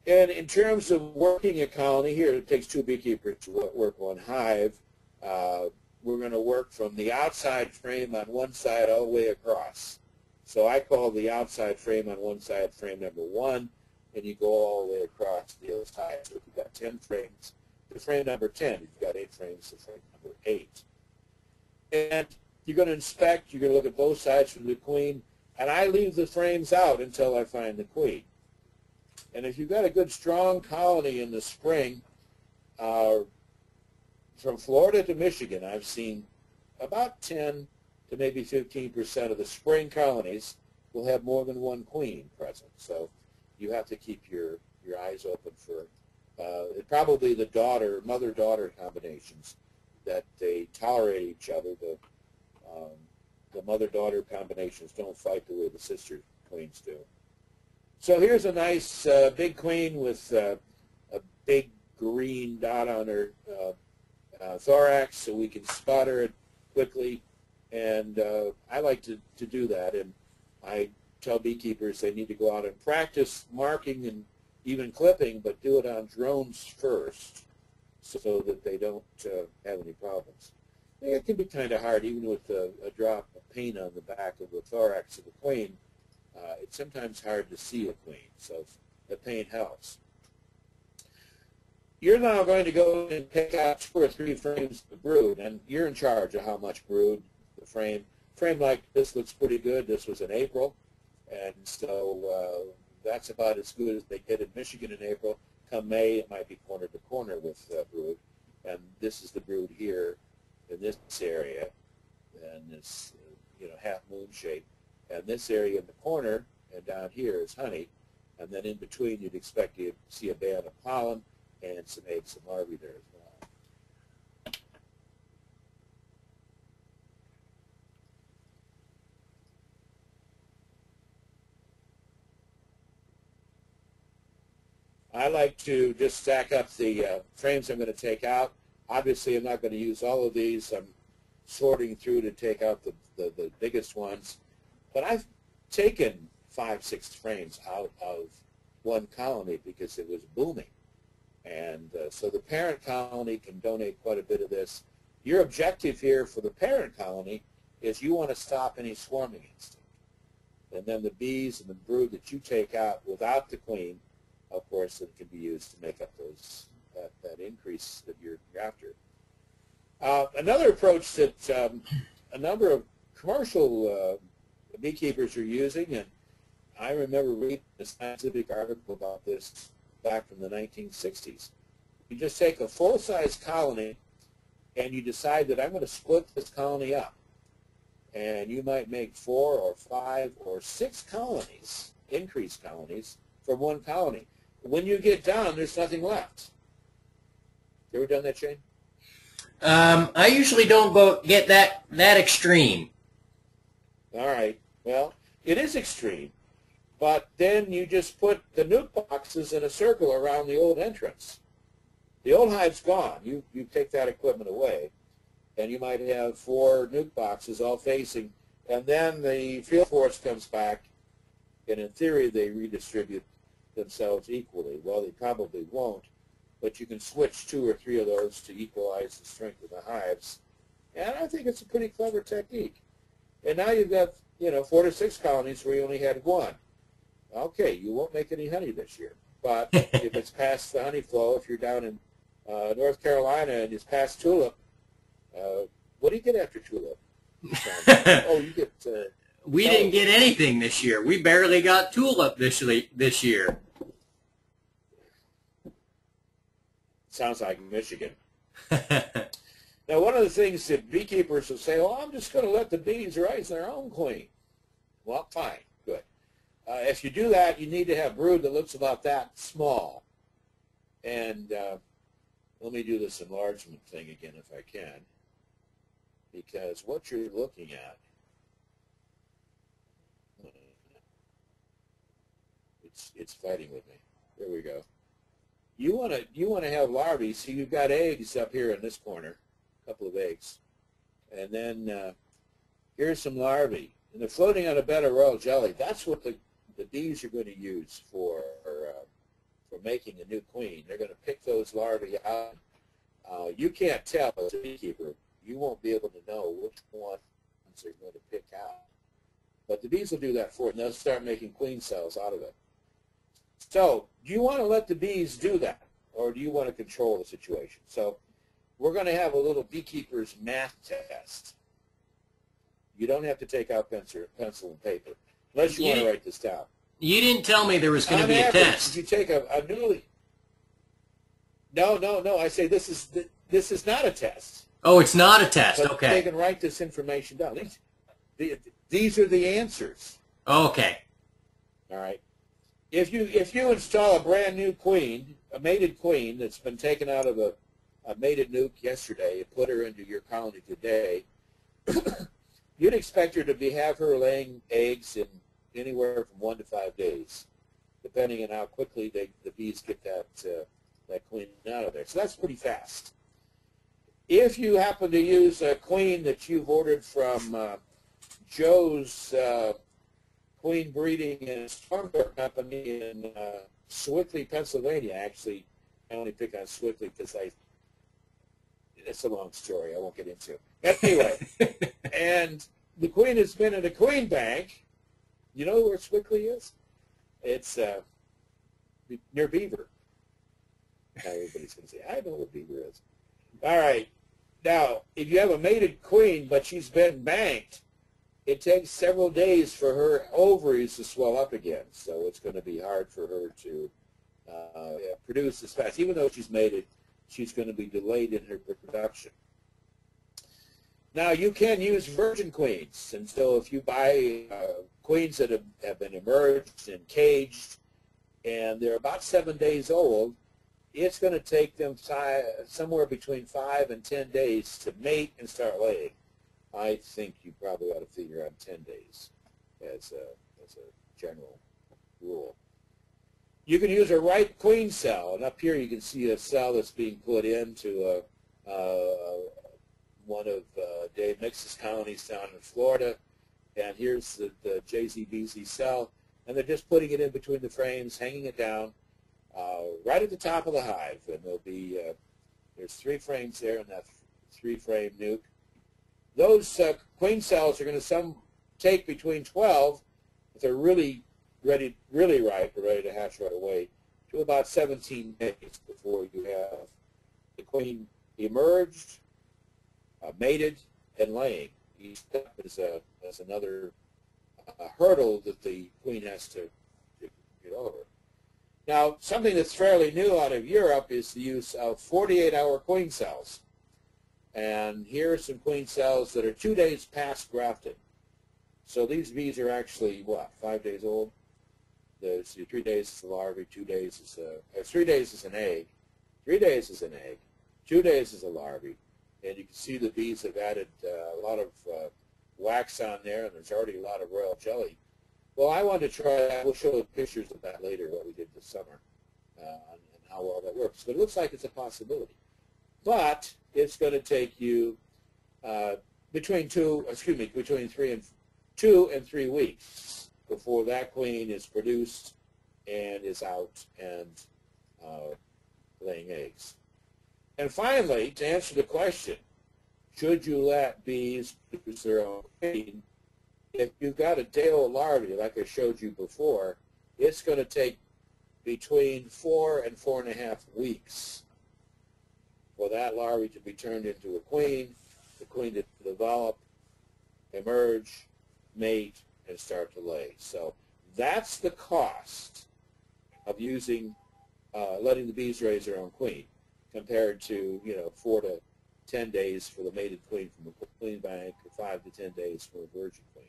And in terms of working a colony, here it takes two beekeepers to work one hive. We're going to work from the outside frame on one side all the way across. So I call the outside frame on one side frame number 1, and you go all the way across the other side. So if you've got 10 frames, to frame number 10, you've got 8 frames to frame number 8. And you're going to inspect, you're going to look at both sides for the queen, and I leave the frames out until I find the queen. And if you've got a good strong colony in the spring, from Florida to Michigan, I've seen about 10 to maybe 15% of the spring colonies will have more than one queen present. So you have to keep your eyes open for probably the mother-daughter combinations, that they tolerate each other. The mother-daughter combinations don't fight the way the sister queens do. So here's a nice big queen with a big green dot on her thorax, so we can spot her quickly. And I like to do that. And I tell beekeepers they need to go out and practice marking and even clipping, but do it on drones first so that they don't have any problems. It can be kind of hard, even with a drop of paint on the back of the thorax of the queen. It's sometimes hard to see a queen, so the paint helps. You're now going to go and pick out 2 or 3 frames of brood, and you're in charge of how much brood the frame. Frame like this looks pretty good. This was in April, and so that's about as good as they get in Michigan in April. Come May, it might be corner to corner with brood, and this is the brood here in this area, and this half moon shape, and this area in the corner and down here is honey, and then in between you'd expect to see a band of pollen and some eggs and larvae there as well. I like to just stack up the frames I'm going to take out. Obviously, I'm not going to use all of these. I'm sorting through to take out the biggest ones. But I've taken 5, 6 frames out of one colony because it was booming. And so the parent colony can donate quite a bit of this. Your objective here for the parent colony is you want to stop any swarming instinct. And then the bees and the brood that you take out without the queen, of course, it can be used to make up that increase that you're after. Another approach that a number of commercial beekeepers are using, and I remember reading a scientific article about this back from the 1960s. You just take a full-size colony and you decide that I'm going to split this colony up. And you might make 4 or 5 or 6 colonies, increased colonies, from one colony. When you get done, there's nothing left. You ever done that, Shane? I usually don't get that extreme. All right. Well, it is extreme. But then you just put the nuke boxes in a circle around the old entrance. The old hive's gone. You take that equipment away, and you might have 4 nuke boxes all facing, and then the field force comes back, and in theory they redistribute themselves equally. Well, they probably won't, but you can switch 2 or 3 of those to equalize the strength of the hives, and I think it's a pretty clever technique. And now you've got 4 to 6 colonies where you only had 1. Okay, you won't make any honey this year, but if it's past the honey flow, if you're down in North Carolina and it's past tulip, what do you get after tulip? Oh, you get... we didn't get anything this year. We barely got tulip this year. Sounds like Michigan. Now, one of the things that beekeepers will say, well, I'm just going to let the bees raise their own queen. Well, fine, good. If you do that, you need to have brood that looks about that small. And let me do this enlargement thing again if I can, because what you're looking at, it's fighting with me. There we go. You want to have larvae, so you've got eggs up here in this corner, a couple of eggs, and then here's some larvae, and they're floating on a bed of royal jelly. That's what the bees are going to use for making a new queen. They're going to pick those larvae out. You can't tell as a beekeeper. You won't be able to know which ones they're going to pick out. But the bees will do that for it, and they'll start making queen cells out of it. So do you want to let the bees do that, or do you want to control the situation? So we're going to have a little beekeeper's math test. You don't have to take out pencil and paper, unless you want to write this down. You didn't tell me there was going to be a test. If you take a newly... No. I say this is not a test. Oh, it's not a test. But okay. They can write this information down. These are the answers. Okay. All right. If you install a brand new queen, a mated queen that's been taken out of a mated nuke yesterday, and put her into your colony today, you'd expect her to have her laying eggs in anywhere from 1 to 5 days, depending on how quickly the bees get that queen out of there. So that's pretty fast. If you happen to use a queen that you've ordered from Joe's Queen Breeding and Stormbear Company in Swickley, Pennsylvania, actually, I only pick on Swickley because it's a long story I won't get into. Anyway, and the queen has been in a queen bank. You know where Swickley is? It's near Beaver. Now everybody's going to say, I know where Beaver is. All right. Now, if you have a mated queen, but she's been banked, it takes several days for her ovaries to swell up again. So it's going to be hard for her to produce as fast. Even though she's mated, she's going to be delayed in her production. Now, you can use virgin queens. And so if you buy queens that have been emerged and caged, and they're about 7 days old, it's going to take them somewhere between 5 and 10 days to mate and start laying. I think you probably ought to figure out 10 days as a general rule. You can use a ripe queen cell, and up here you can see a cell that's being put into one of Dave Mix's colonies down in Florida, and here's the JZBZ cell, and they're just putting it in between the frames, hanging it down, right at the top of the hive, and there'll be there's 3 frames there in that 3-frame nuke. Those queen cells are going to take between 12 if they're really really ripe, ready to hatch right away, to about 17 days before you have the queen emerged, mated, and laying. Each step is another hurdle that the queen has to get over. Now, something that's fairly new out of Europe is the use of 48-hour queen cells. And here are some queen cells that are 2 days past grafting. So these bees are actually, what, 5 days old? There's 3 days is the larvae, 2 days is 3 days is an egg, 3 days is an egg, 2 days is a larvae. And you can see the bees have added a lot of wax on there, and there's already a lot of royal jelly. Well, I wanted to try that. We'll show pictures of that later, what we did this summer, and how well that works. But it looks like it's a possibility. But it's going to take you between 2 and 3 weeks before that queen is produced and is out and laying eggs. And finally, to answer the question, should you let bees produce their own queen? If you've got a day-old larvae, like I showed you before, it's going to take between 4 and 4.5 weeks for that larvae to be turned into a queen, the queen to develop, emerge, mate, and start to lay. So that's the cost of using, letting the bees raise their own queen, compared to 4 to 10 days for the mated queen from a queen bank, or 5 to 10 days for a virgin queen.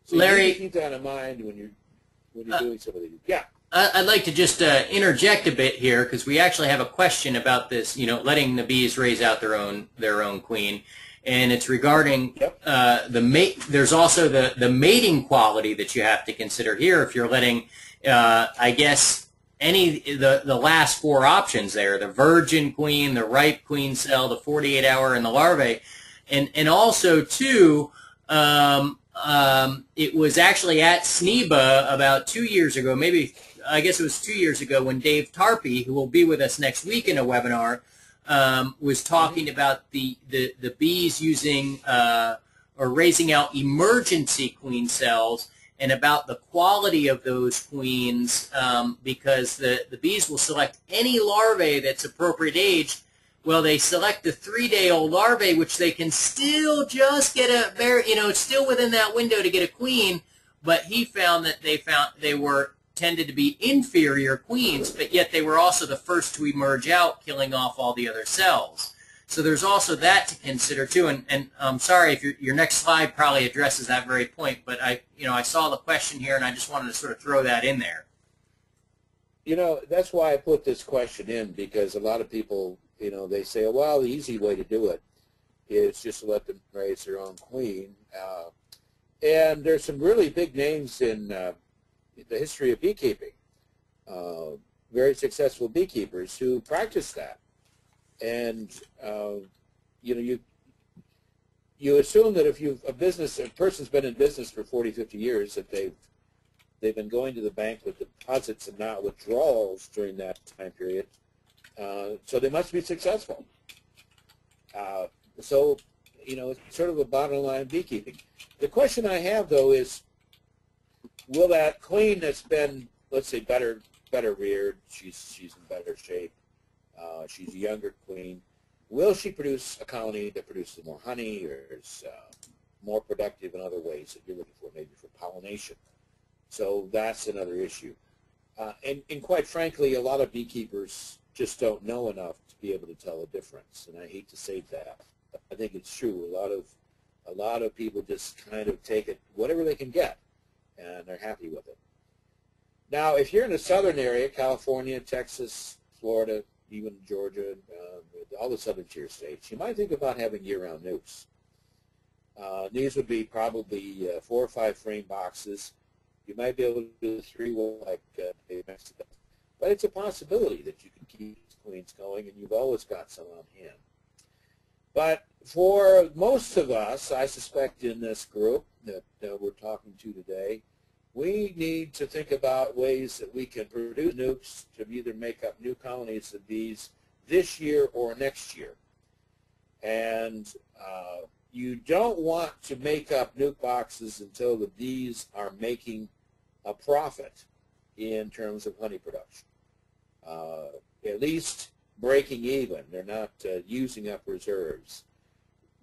So Larry, you keep that in mind when you're doing some of these. Yeah. I'd like to just interject a bit here, because we actually have a question about this, letting the bees raise out their own queen, and it's regarding there's also the mating quality that you have to consider here. If you're letting, I guess, the last 4 options there, the virgin queen, the ripe queen cell, the 48-hour, and the larvae, and also too. It was actually at SNEBA about 2 years ago, maybe, I guess it was 2 years ago, when Dave Tarpey, who will be with us next week in a webinar, was talking about the bees using or raising out emergency queen cells, and about the quality of those queens, because the bees will select any larvae that's appropriate age. Well, they select the 3-day-old larvae, which they can still just get it's still within that window to get a queen, but he found that they were tended to be inferior queens, but yet they were also the first to emerge out, killing off all the other cells. So there's also that to consider too. And I'm sorry if your next slide probably addresses that very point, but I saw the question here, and I just wanted to sort of throw that in there. That's why I put this question in, because a lot of people, they say, well, the easy way to do it is just to let them raise their own queen. And there's some really big names in the history of beekeeping, very successful beekeepers who practice that. And, you assume that if a person's been in business for 40, 50 years, that they've been going to the bank with deposits and not withdrawals during that time period. So they must be successful. So, it's sort of a bottom line beekeeping. The question I have, though, is, will that queen that's been, let's say, better reared, she's in better shape, she's a younger queen, will she produce a colony that produces more honey, or is more productive in other ways that you're looking for, maybe for pollination? So that's another issue. And quite frankly, a lot of beekeepers just don't know enough to be able to tell the difference. And I hate to say that. I think it's true. A lot of people just kind of take it, whatever they can get, and they're happy with it. Now, if you're in the southern area, California, Texas, Florida, even Georgia, all the southern tier states, you might think about having year-round nukes. These would be probably 4 or 5 frame boxes. You might be able to do 3 like Mexico. But it's a possibility that you can keep these queens going, and you've always got some on hand. But for most of us, I suspect in this group that we're talking to today, we need to think about ways that we can produce nukes to either make up new colonies of bees this year or next year. And you don't want to make up nuke boxes until the bees are making a profit in terms of honey production. At least breaking even. They're not using up reserves.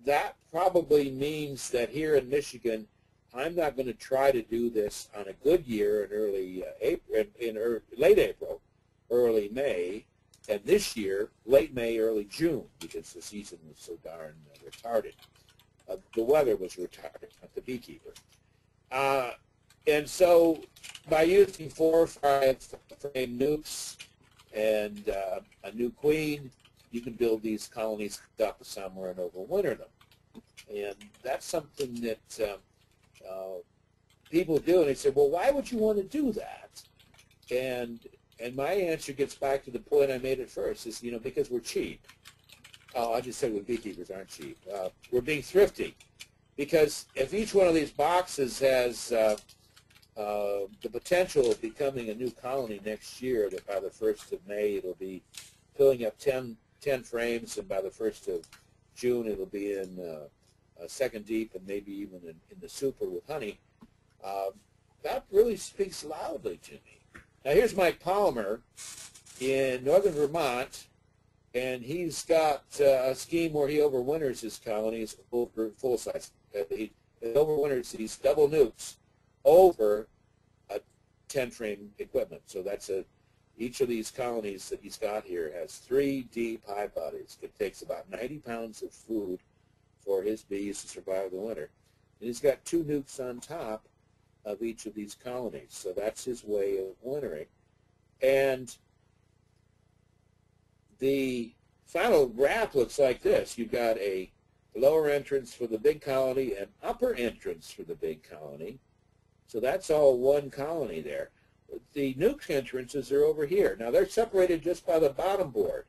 That probably means that here in Michigan, I'm not going to try to do this on a good year in early late April, early May, and this year, late May, early June, because the season was so darn retarded. The weather was retarded, not the beekeeper. And so by using 4 or 5 frame nukes and a new queen, you can build these colonies up somewhere and overwinter them. And that's something that people do. And they say, well, why would you want to do that? And my answer gets back to the point I made at first, is, because we're cheap. Oh, I just said we beekeepers aren't cheap. We're being thrifty. Because if each one of these boxes has the potential of becoming a new colony next year, that by the 1st of May it'll be filling up 10 frames, and by the 1st of June it'll be in second deep and maybe even in the super with honey, that really speaks loudly to me. Now here's Mike Palmer in northern Vermont, and he's got a scheme where he overwinters his colonies over full size. He overwinters these double nukes over a 10-frame equipment. So that's each of these colonies that he's got here has 3 deep hive bodies. It takes about 90 pounds of food for his bees to survive the winter. And he's got 2 nukes on top of each of these colonies. So that's his way of wintering. And the final wrap looks like this. You've got a lower entrance for the big colony and upper entrance for the big colony. So that's all one colony there. The nuke entrances are over here. Now they're separated just by the bottom board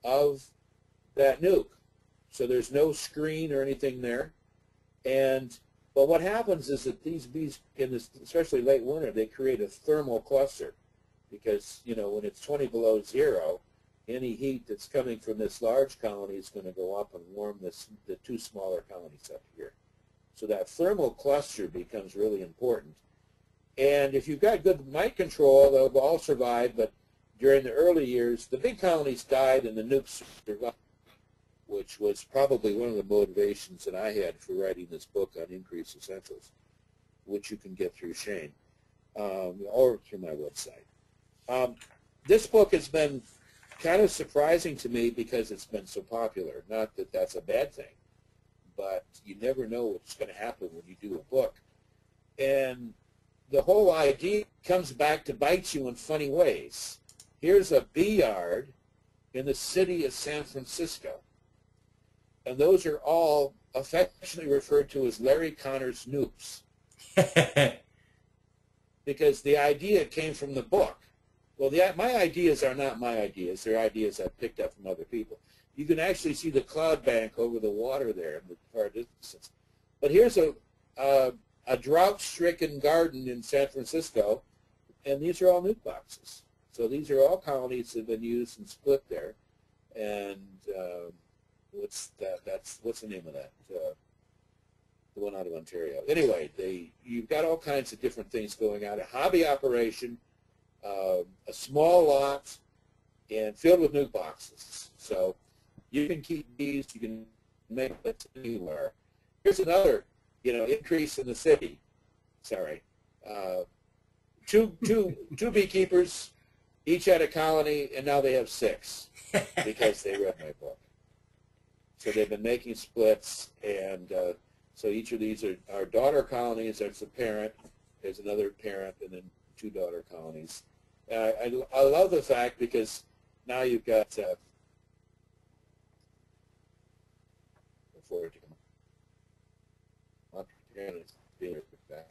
of that nuke. So there's no screen or anything there. But what happens is that these bees, especially late winter, they create a thermal cluster, because when it's 20 below zero, any heat that's coming from this large colony is going to go up and warm the 2 smaller colonies up here. So that thermal cluster becomes really important. And if you've got good mite control, they'll all survive, but during the early years, the big colonies died and the nukes survived, which was probably one of the motivations that I had for writing this book on increased essentials, which you can get through Shane or through my website. This book has been kind of surprising to me because it's been so popular. Not that that's a bad thing, but you never know what's going to happen when you do a book. And the whole idea comes back to bite you in funny ways. Here's a bee yard in the city of San Francisco. And those are all affectionately referred to as Larry Connor's nukes. Because the idea came from the book. Well, my ideas are not my ideas. They're ideas I picked up from other people. You can actually see the cloud bank over the water there in the far distance. But here's a drought-stricken garden in San Francisco, and these are all nuke boxes. So these are all colonies that have been used and split there. And what's the name of that? The one out of Ontario. Anyway, you've got all kinds of different things going on. A hobby operation, a small lot, and filled with nuke boxes. So you can keep these. You can make it anywhere. Here's another, increase in the city. Sorry, two beekeepers, each had a colony, and now they have 6 because they read my book. So they've been making splits, and so each of these are daughter colonies. There's a parent, there's another parent, and then 2 daughter colonies. I love the fact because now you've got before it back.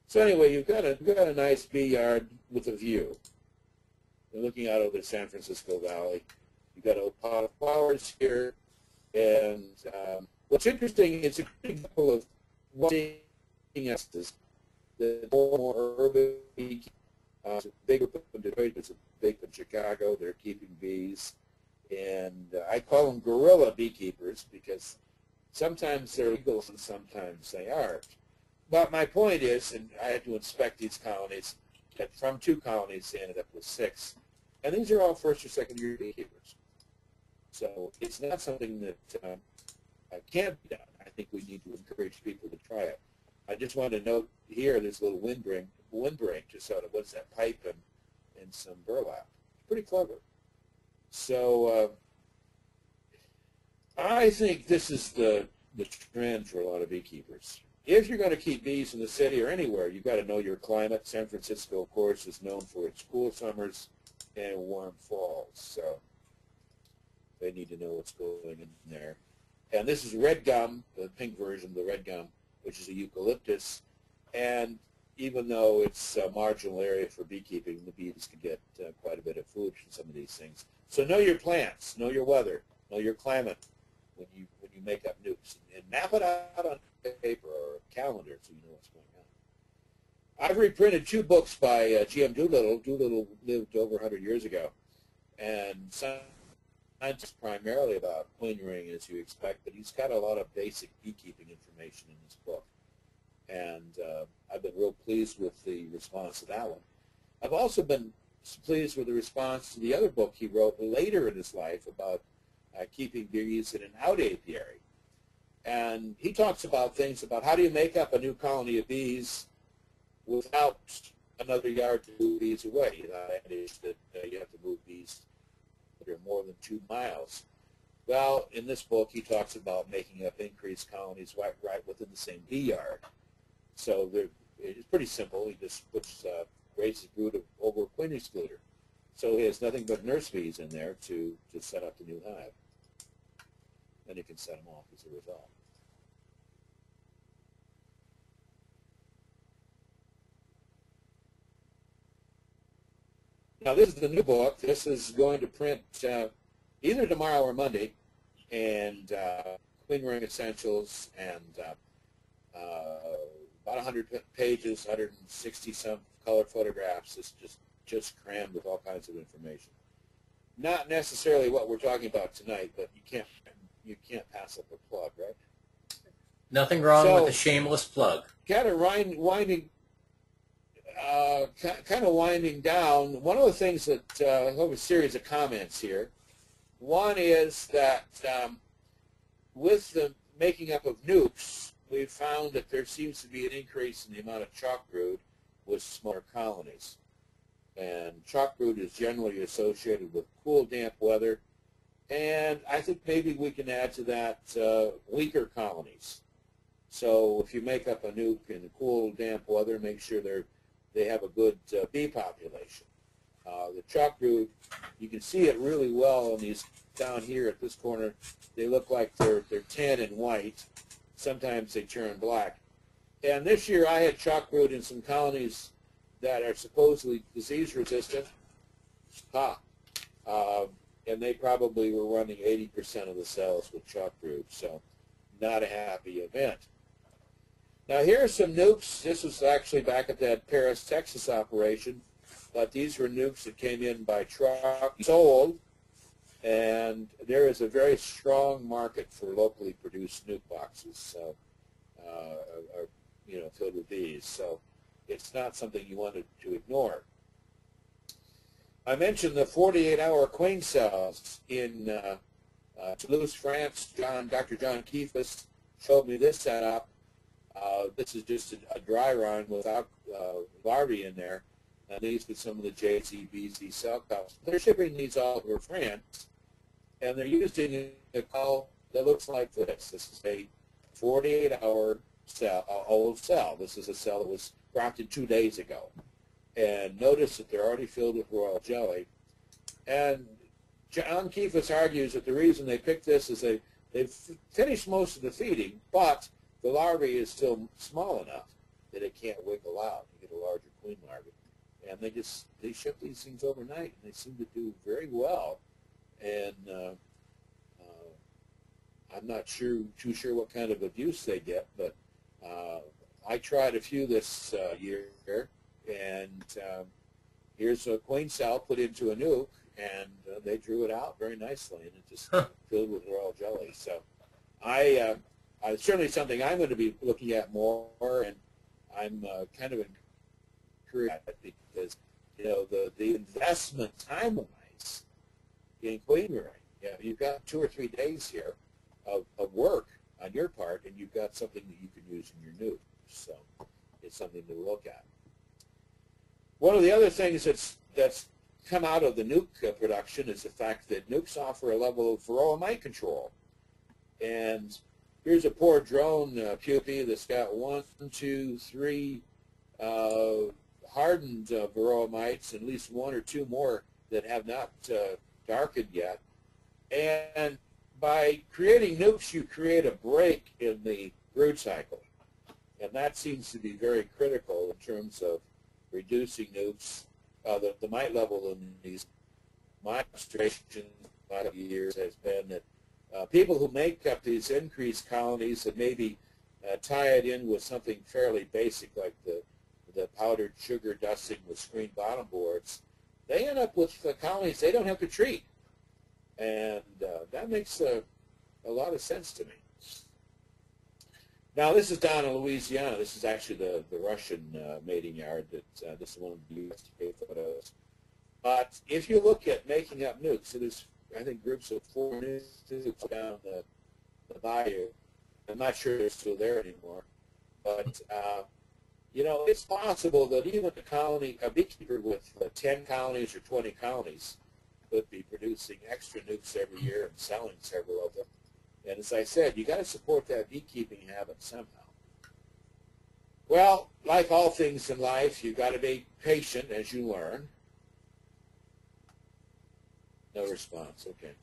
So anyway, you've got a nice bee yard with a view. You're looking out over the San Francisco Valley. You've got a pot of flowers here, and what's interesting is a good example of what the more urban There's a big group in Detroit, there's a big in Chicago. They're keeping bees. And I call them guerrilla beekeepers because sometimes they're legal and sometimes they aren't. But my point is, and I had to inspect these colonies, that from 2 colonies they ended up with 6. And these are all first or second year beekeepers. So it's not something that can't be done. I think we need to encourage people to try it. I just want to note here this little windbreak just out of, what's that, pipe and some burlap. Pretty clever. So I think this is the trend for a lot of beekeepers. If you're going to keep bees in the city or anywhere, you've got to know your climate. San Francisco, of course, is known for its cool summers and warm falls. So they need to know what's going in there. And this is red gum, the pink version of the red gum, which is a eucalyptus. And even though it's a marginal area for beekeeping, the bees can get quite a bit of food from some of these things. So know your plants, know your weather, know your climate when you make up nukes, and map it out on paper or a calendar so you know what's going on. I've reprinted 2 books by G.M. Doolittle. Doolittle lived over 100 years ago, and science primarily about queen ring, as you expect, but he's got a lot of basic beekeeping information in his book, and I've been real pleased with the response to that one. I've also been pleased with the response to the other book he wrote later in his life about keeping bees in an out apiary. And he talks about things about how do you make up a new colony of bees without another yard to move bees away. That is that you have to move bees that are more than 2 miles. Well, in this book, he talks about making up increased colonies right within the same bee yard. So it's pretty simple. He just raises brood over a queen excluder. So he has nothing but nurse bees in there to set up the new hive. Then he can set them off as a result. Now this is the new book. This is going to print either tomorrow or Monday, and Queen Ring Essentials, and about 100 pages, 160 some color photographs. It's just crammed with all kinds of information. Not necessarily what we're talking about tonight, but you can't pass up a plug, right? Nothing wrong with a shameless plug. Kind of winding down. One of the things that I have a series of comments here. One is that with the making up of nukes, we've found that there seems to be an increase in the amount of chalk brood with smaller colonies. And chalk brood is generally associated with cool, damp weather. And I think maybe we can add to that weaker colonies. So if you make up a nuke in cool, damp weather, make sure they have a good bee population. The chalk brood, you can see it really well on these down here at this corner. They look like they're tan and white. Sometimes they turn black. And this year I had chalk brood in some colonies that are supposedly disease resistant. And they probably were running 80% of the cells with chalk brood, so not a happy event. Now here are some nukes. This was actually back at that Paris, Texas operation, but these were nukes that came in by truck, sold, and there is a very strong market for locally produced nuke boxes, so filled with bees. So it's not something you wanted to ignore. I mentioned the 48-hour queen cells in Toulouse, France. Dr. John Keefus showed me this setup. This is just a dry run without larvae in there. And these with some of the JZBZ cell cups. They're shipping these all over France, and they're using a cell that looks like this. This is a 48-hour cell, old cell. This is a cell that was grafted 2 days ago. And notice that they're already filled with royal jelly. And John Keefus argues that the reason they picked this is they've finished most of the feeding, but the larvae is still small enough that it can't wiggle out. You get a larger queen larvae. And they ship these things overnight, and they seem to do very well. And I'm not too sure what kind of abuse they get, but I tried a few this year, and here's a queen cell put into a nuke, and they drew it out very nicely, and it just filled with royal jelly. So certainly something I'm going to be looking at more, and I'm kind of encouraged at it because, the investment time-wise in queen rearing, you've got 2 or 3 days here of work on your part, and you've got something that you can use in your nuke. So it's something to look at. One of the other things that's come out of the nuke production is the fact that nukes offer a level of varroa mite control. And here's a poor drone pupae that's got 1, 2, 3 hardened varroa mites, and at least 1 or 2 more that have not darkened yet. And by creating nukes, you create a break in the brood cycle. And that seems to be very critical in terms of reducing nukes. The mite level in these mite observations a lot of years has been that people who make up these increased colonies and maybe tie it in with something fairly basic like the powdered sugar dusting with screen bottom boards, they end up with colonies they don't have to treat. And that makes a lot of sense to me. Now, this is down in Louisiana. This is actually the Russian mating yard. This is one of the USDA photos. But if you look at making up nukes, so there's, I think, groups of 4 nukes down the bayou. I'm not sure they're still there anymore. But, it's possible that even a beekeeper with 10 colonies or 20 colonies could be producing extra nukes every year and selling several of them. And as I said, you got to support that beekeeping habit somehow. Well, like all things in life, you've got to be patient as you learn. No response. Okay.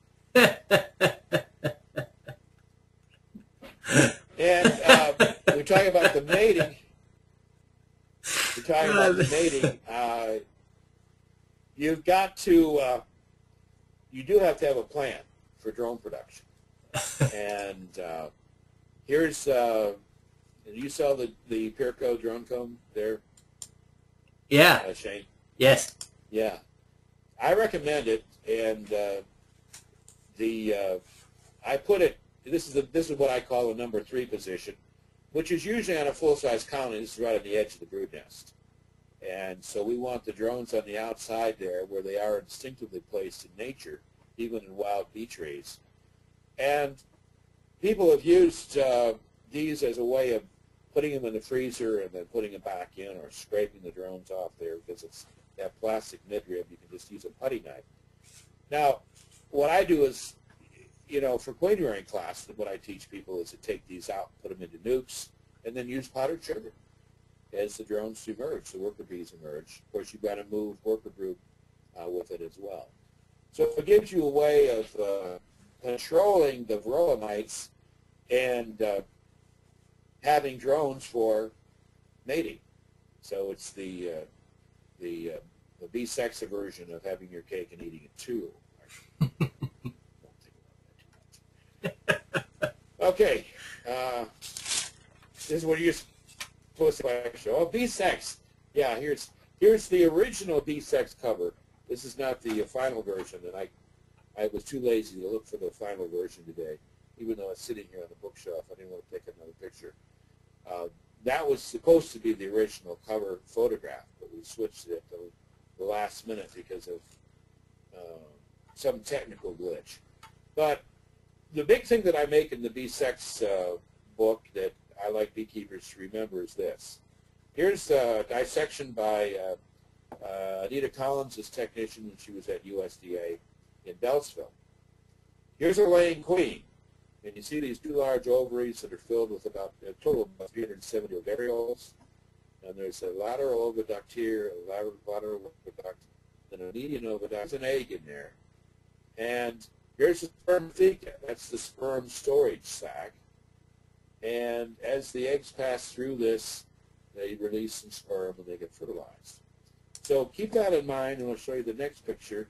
And we're talking about the mating. We're talking about the mating. You've got to. You do have to have a plan for drone production. And here's, you saw the Peerco drone comb there? Yeah. Shane? Yes. Yeah. I recommend it, and I put it, this is what I call a number 3 position, which is usually on a full-size colony. This is right on the edge of the brood nest. And so we want the drones on the outside there where they are instinctively placed in nature, even in wild bee trees. And people have used these as a way of putting them in the freezer and then putting them back in, or scraping the drones off there because it's that plastic midrib. You can just use a putty knife. Now, what I do is, for queen rearing class, what I teach people is to take these out, put them into nukes, and then use powdered sugar as the drones emerge, the worker bees emerge. Of course, you've got to move worker brood with it as well. So it gives you a way of controlling the varroa mites and having drones for mating. So it's the bee sex version of having your cake and eating it too. Okay, this is what you're supposed to show. Oh, bee sex. Yeah, here's the original bee sex cover. This is not the final version, and I was too lazy to look for the final version today, even though it's sitting here on the bookshelf. I didn't want to take another picture. That was supposed to be the original cover photograph, but we switched it at the last minute because of some technical glitch. But the big thing that I make in the bee sex book that I like beekeepers to remember is this. Here's a dissection by Anita Collins, this technician when she was at USDA in Beltsville. Here's her laying queen. And you see these 2 large ovaries that are filled with about a total of 370 ovarioles. And there's a lateral oviduct here, a lateral oviduct, and a median oviduct. There's an egg in there. And here's the sperm theca. That's the sperm storage sac. And as the eggs pass through this, they release some sperm and they get fertilized. So keep that in mind, and I'll show you the next picture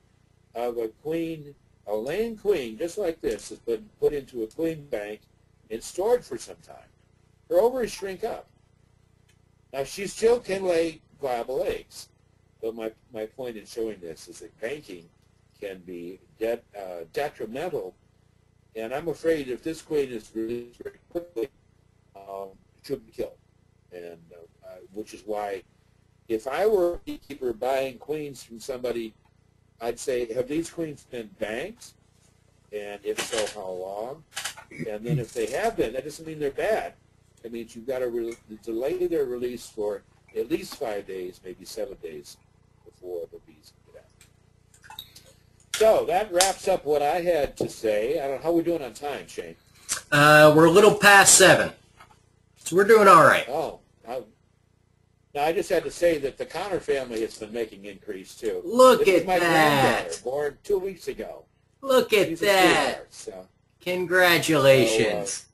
of a queen. A laying queen, just like this, has been put into a queen bank and stored for some time. Her ovaries shrink up. Now, she still can lay viable eggs. But my point in showing this is that banking can be detrimental, and I'm afraid if this queen is released very quickly, it should be killed. And which is why, if I were a beekeeper buying queens from somebody, I'd say, have these queens been banked? And if so, how long? And then if they have been, that doesn't mean they're bad. It means you've got to delay their release for at least 5 days, maybe 7 days before the bees get out. So that wraps up what I had to say. I don't know how we're doing on time, Shane. We're a little past 7, so we're doing all right. Oh, now I just had to say that the Connor family has been making increase too. Look this at is my that! Granddaughter, born 2 weeks ago. Look at She's that! So. Congratulations!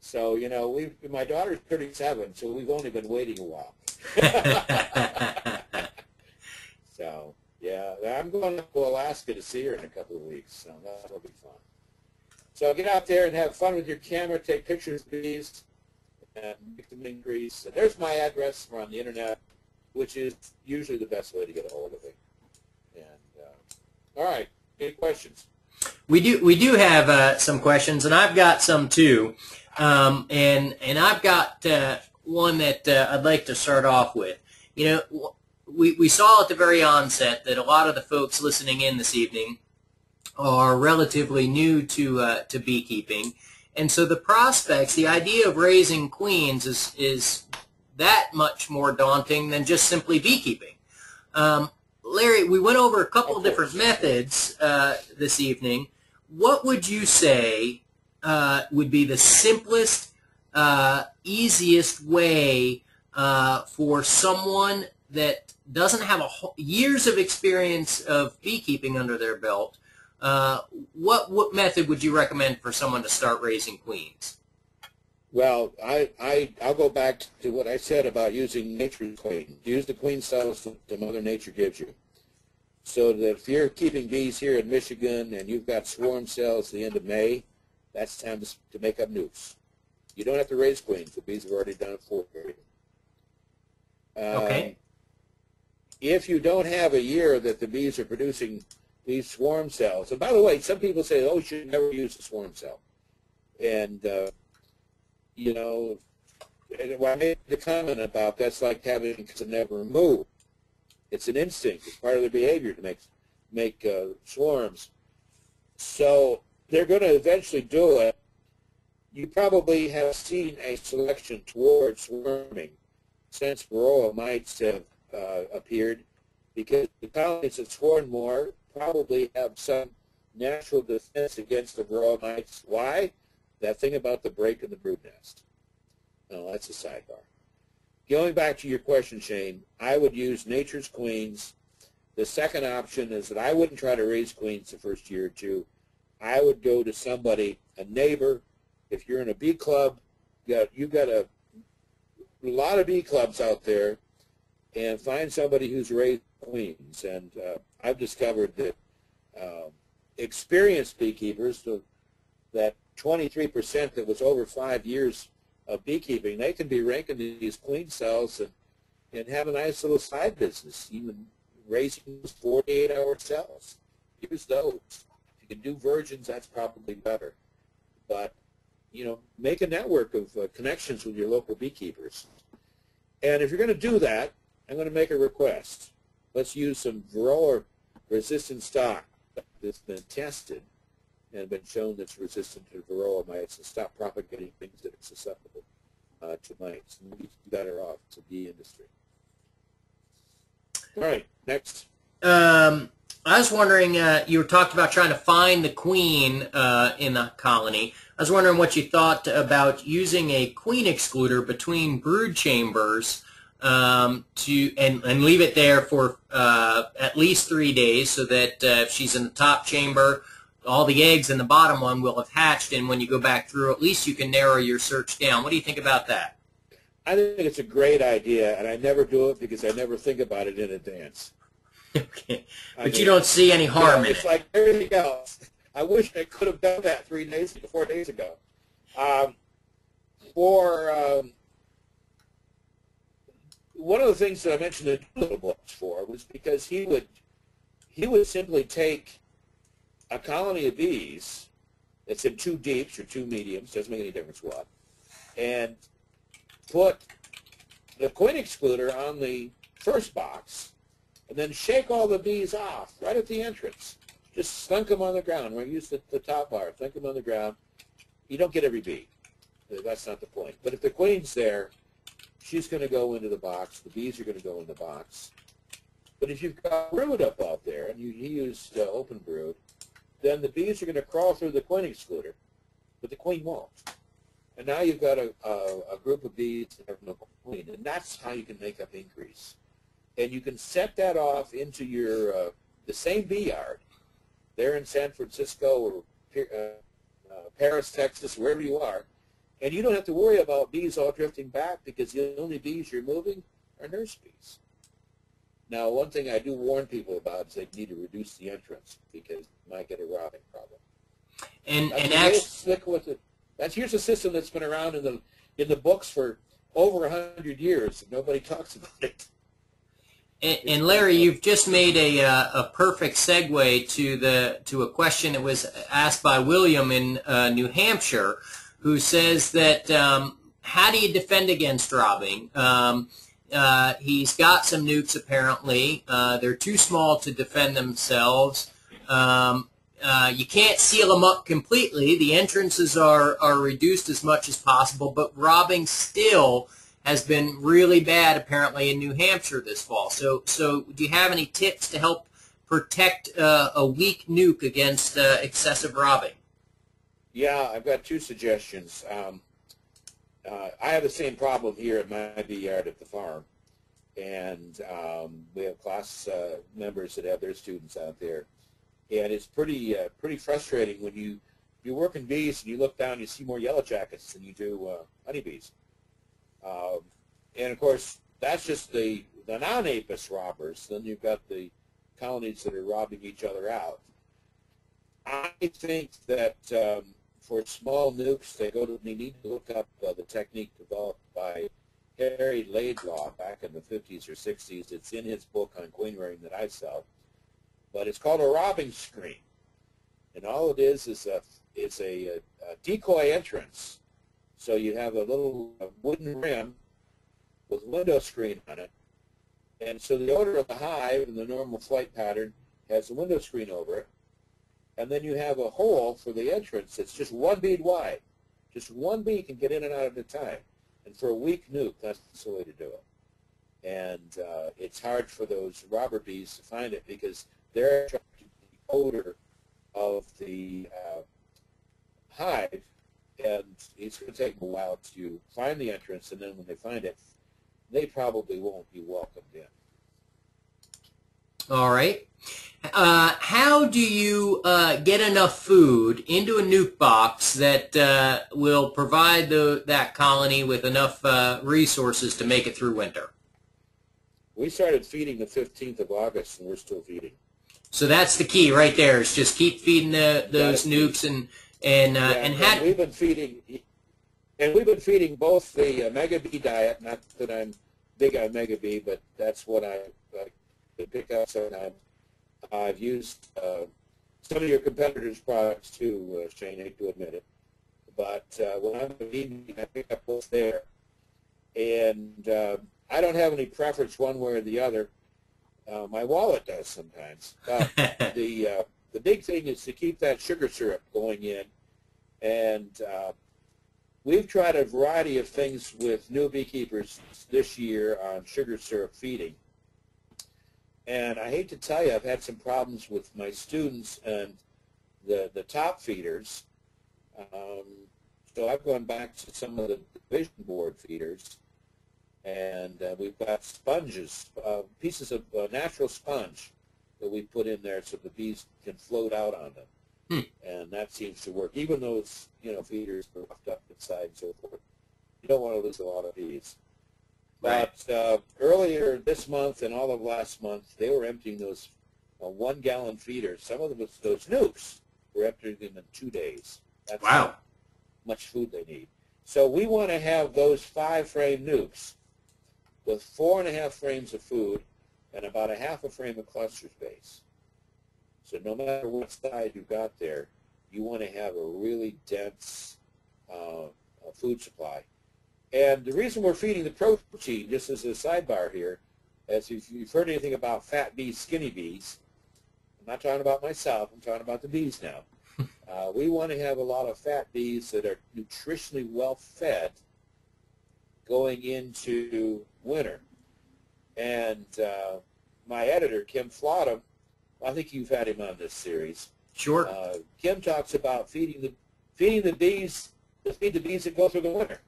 So you know, my daughter's 37, so we've only been waiting a while. So yeah, I'm going up to Alaska to see her in a couple of weeks, so that'll be fun. So get out there and have fun with your camera, take pictures of bees, and make them increase. And there's my address on the internet, which is usually the best way to get a hold of me. And all right, any questions? We do have some questions, and I've got some too. And I've got one that I'd like to start off with. You know, we saw at the very onset that a lot of the folks listening in this evening are relatively new to beekeeping, and so the prospects, the idea of raising queens is that much more daunting than just simply beekeeping. Larry, we went over a couple of different methods this evening. What would you say would be the simplest, easiest way for someone that doesn't have years of experience of beekeeping under their belt? What method would you recommend for someone to start raising queens? Well, I'll go back to what I said about using nature's queen. Use the queen cells that Mother Nature gives you. So that if you're keeping bees here in Michigan and you've got swarm cells at the end of May, that's time to make up nukes. You don't have to raise queens. The bees have already done it for you. Okay. If you don't have a year that the bees are producing these swarm cells, and by the way, some people say, oh, you should never use a swarm cell. And, you know, when I made the comment about that's like having to never move. It's an instinct. It's part of their behavior to make swarms. So they're going to eventually do it. You probably have seen a selection towards swarming since varroa mites have appeared, because the colonies that swarm more probably have some natural defense against the varroa mites. Why? That thing about the break in the brood nest. No, that's a sidebar. Going back to your question, Shane, I would use nature's queens. The second option is that I wouldn't try to raise queens the first year or two. I would go to somebody, a neighbor. If you're in a bee club, you've got a lot of bee clubs out there, and find somebody who's raised queens. And I've discovered that experienced beekeepers, so that 23% that was over 5 years of beekeeping, they can be ranking these queen cells and have a nice little side business, even raising those 48-hour cells. Use those. If you can do virgins, that's probably better. But, you know, make a network of connections with your local beekeepers. And if you're going to do that, I'm going to make a request. Let's use some varroa-resistant stock that's been tested and been shown that's resistant to varroa mites, and stop propagating things that are susceptible to mites. And we'll be better off to the industry. All right, next. I was wondering, you talked about trying to find the queen in the colony. I was wondering what you thought about using a queen excluder between brood chambers and leave it there for at least 3 days, so that if she's in the top chamber, all the eggs in the bottom one will have hatched, and when you go back through, at least you can narrow your search down. What do you think about that? I think it's a great idea, and I never do it because I never think about it in advance. Okay, but you don't see any harm in it. It's like everything else. I wish I could have done that 4 days ago. one of the things that I mentioned the little books for was because he would simply take a colony of bees that's in two deeps or two mediums, doesn't make any difference what, and put the queen excluder on the first box, and then shake all the bees off right at the entrance. Just thunk them on the ground. We're used to the top bar. Thunk them on the ground. You don't get every bee. That's not the point. But if the queen's there, she's going to go into the box. The bees are going to go in the box. But if you've got brood up out there, and he used open brood, then the bees are going to crawl through the queen excluder, but the queen won't. And now you've got a group of bees that have no queen, and that's how you can make up increase. And you can set that off into your the same bee yard there in San Francisco or Paris, Texas, wherever you are, and you don't have to worry about bees all drifting back because the only bees you're moving are nurse bees. Now, one thing I do warn people about is they need to reduce the entrance because you might get a robbing problem. And actually, stick with it. Here's a system that's been around in the books for over 100 years, and nobody talks about it. And Larry, you've just made a perfect segue to a question that was asked by William in New Hampshire, who says that how do you defend against robbing? He's got some nukes apparently. They're too small to defend themselves. You can't seal them up completely. The entrances are reduced as much as possible, but robbing still has been really bad apparently in New Hampshire this fall. So do you have any tips to help protect a weak nuke against excessive robbing? Yeah, I've got two suggestions. I have the same problem here at my bee yard at the farm, and we have class members that have their students out there, and it's pretty frustrating when you work in bees and you look down and you see more yellow jackets than you do honeybees. And of course, that's just the non-apis robbers. Then you've got the colonies that are robbing each other out. I think that for small nukes, they need to look up the technique developed by Harry Laidlaw back in the 50s or 60s. It's in his book on queen rearing that I sell, but it's called a robbing screen, and all it is a decoy entrance. So you have a little wooden rim with a window screen on it, and so the owner of the hive in the normal flight pattern has a window screen over it, and then you have a hole for the entrance that's just one bead wide. Just one bee can get in and out at a time, and for a weak nuke, that's the way to do it. And it's hard for those robber bees to find it because they're attracted to the odor of the hive, and it's going to take them a while to find the entrance, and then when they find it, they probably won't be welcomed in. All right. How do you get enough food into a nuke box that will provide that colony with enough resources to make it through winter? We started feeding the 15th of August, and we're still feeding. So that's the key right there, is just keep feeding those nukes and we've been feeding both the Mega Bee diet. Not that I'm big on Mega Bee, but that's what I pick up sometimes. I've used some of your competitors' products too, Shane. I hate to admit it, but when I'm eating, I pick up both there, and I don't have any preference one way or the other. My wallet does sometimes. But the big thing is to keep that sugar syrup going in, and we've tried a variety of things with new beekeepers this year on sugar syrup feeding. And I hate to tell you, I've had some problems with my students and the top feeders. So I've gone back to some of the division board feeders, and we've got sponges, pieces of natural sponge that we put in there so the bees can float out on them. And that seems to work. Even those feeders are roughed up inside and so forth. You don't want to lose a lot of bees. Right. But earlier this month and all of last month, they were emptying those 1-gallon feeders. Some of them, those nukes, were emptying them in 2 days. That's wow. how much food they need. So we want to have those 5-frame nukes with 4.5 frames of food and about a half a frame of cluster space. So no matter what size you've got there, you want to have a really dense food supply. And the reason we're feeding the protein, just as a sidebar here, as if you've heard anything about fat bees, skinny bees, I'm not talking about myself, I'm talking about the bees now. We want to have a lot of fat bees that are nutritionally well fed going into winter. And my editor, Kim Flottam, I think you've had him on this series. Sure. Kim talks about feeding the bees, to feed the bees that go through the winter.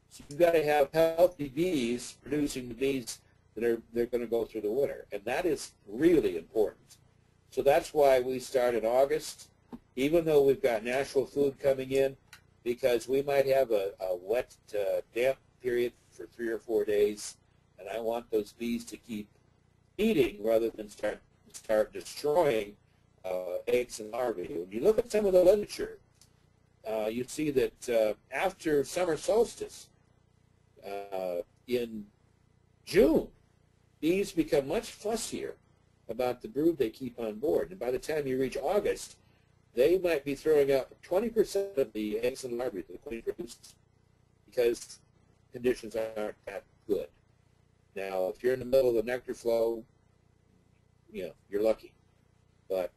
So you've got to have healthy bees producing the bees that they're going to go through the winter, and that is really important. So that's why we start in August, even though we've got natural food coming in, because we might have a wet, damp period for 3 or 4 days, and I want those bees to keep eating rather than start destroying eggs and larvae. When you look at some of the literature, you see that after summer solstice, in June, bees become much fussier about the brood they keep on board. And by the time you reach August, they might be throwing out 20% of the eggs and larvae that the queen produces because conditions aren't that good. Now, if you're in the middle of the nectar flow, you're lucky. But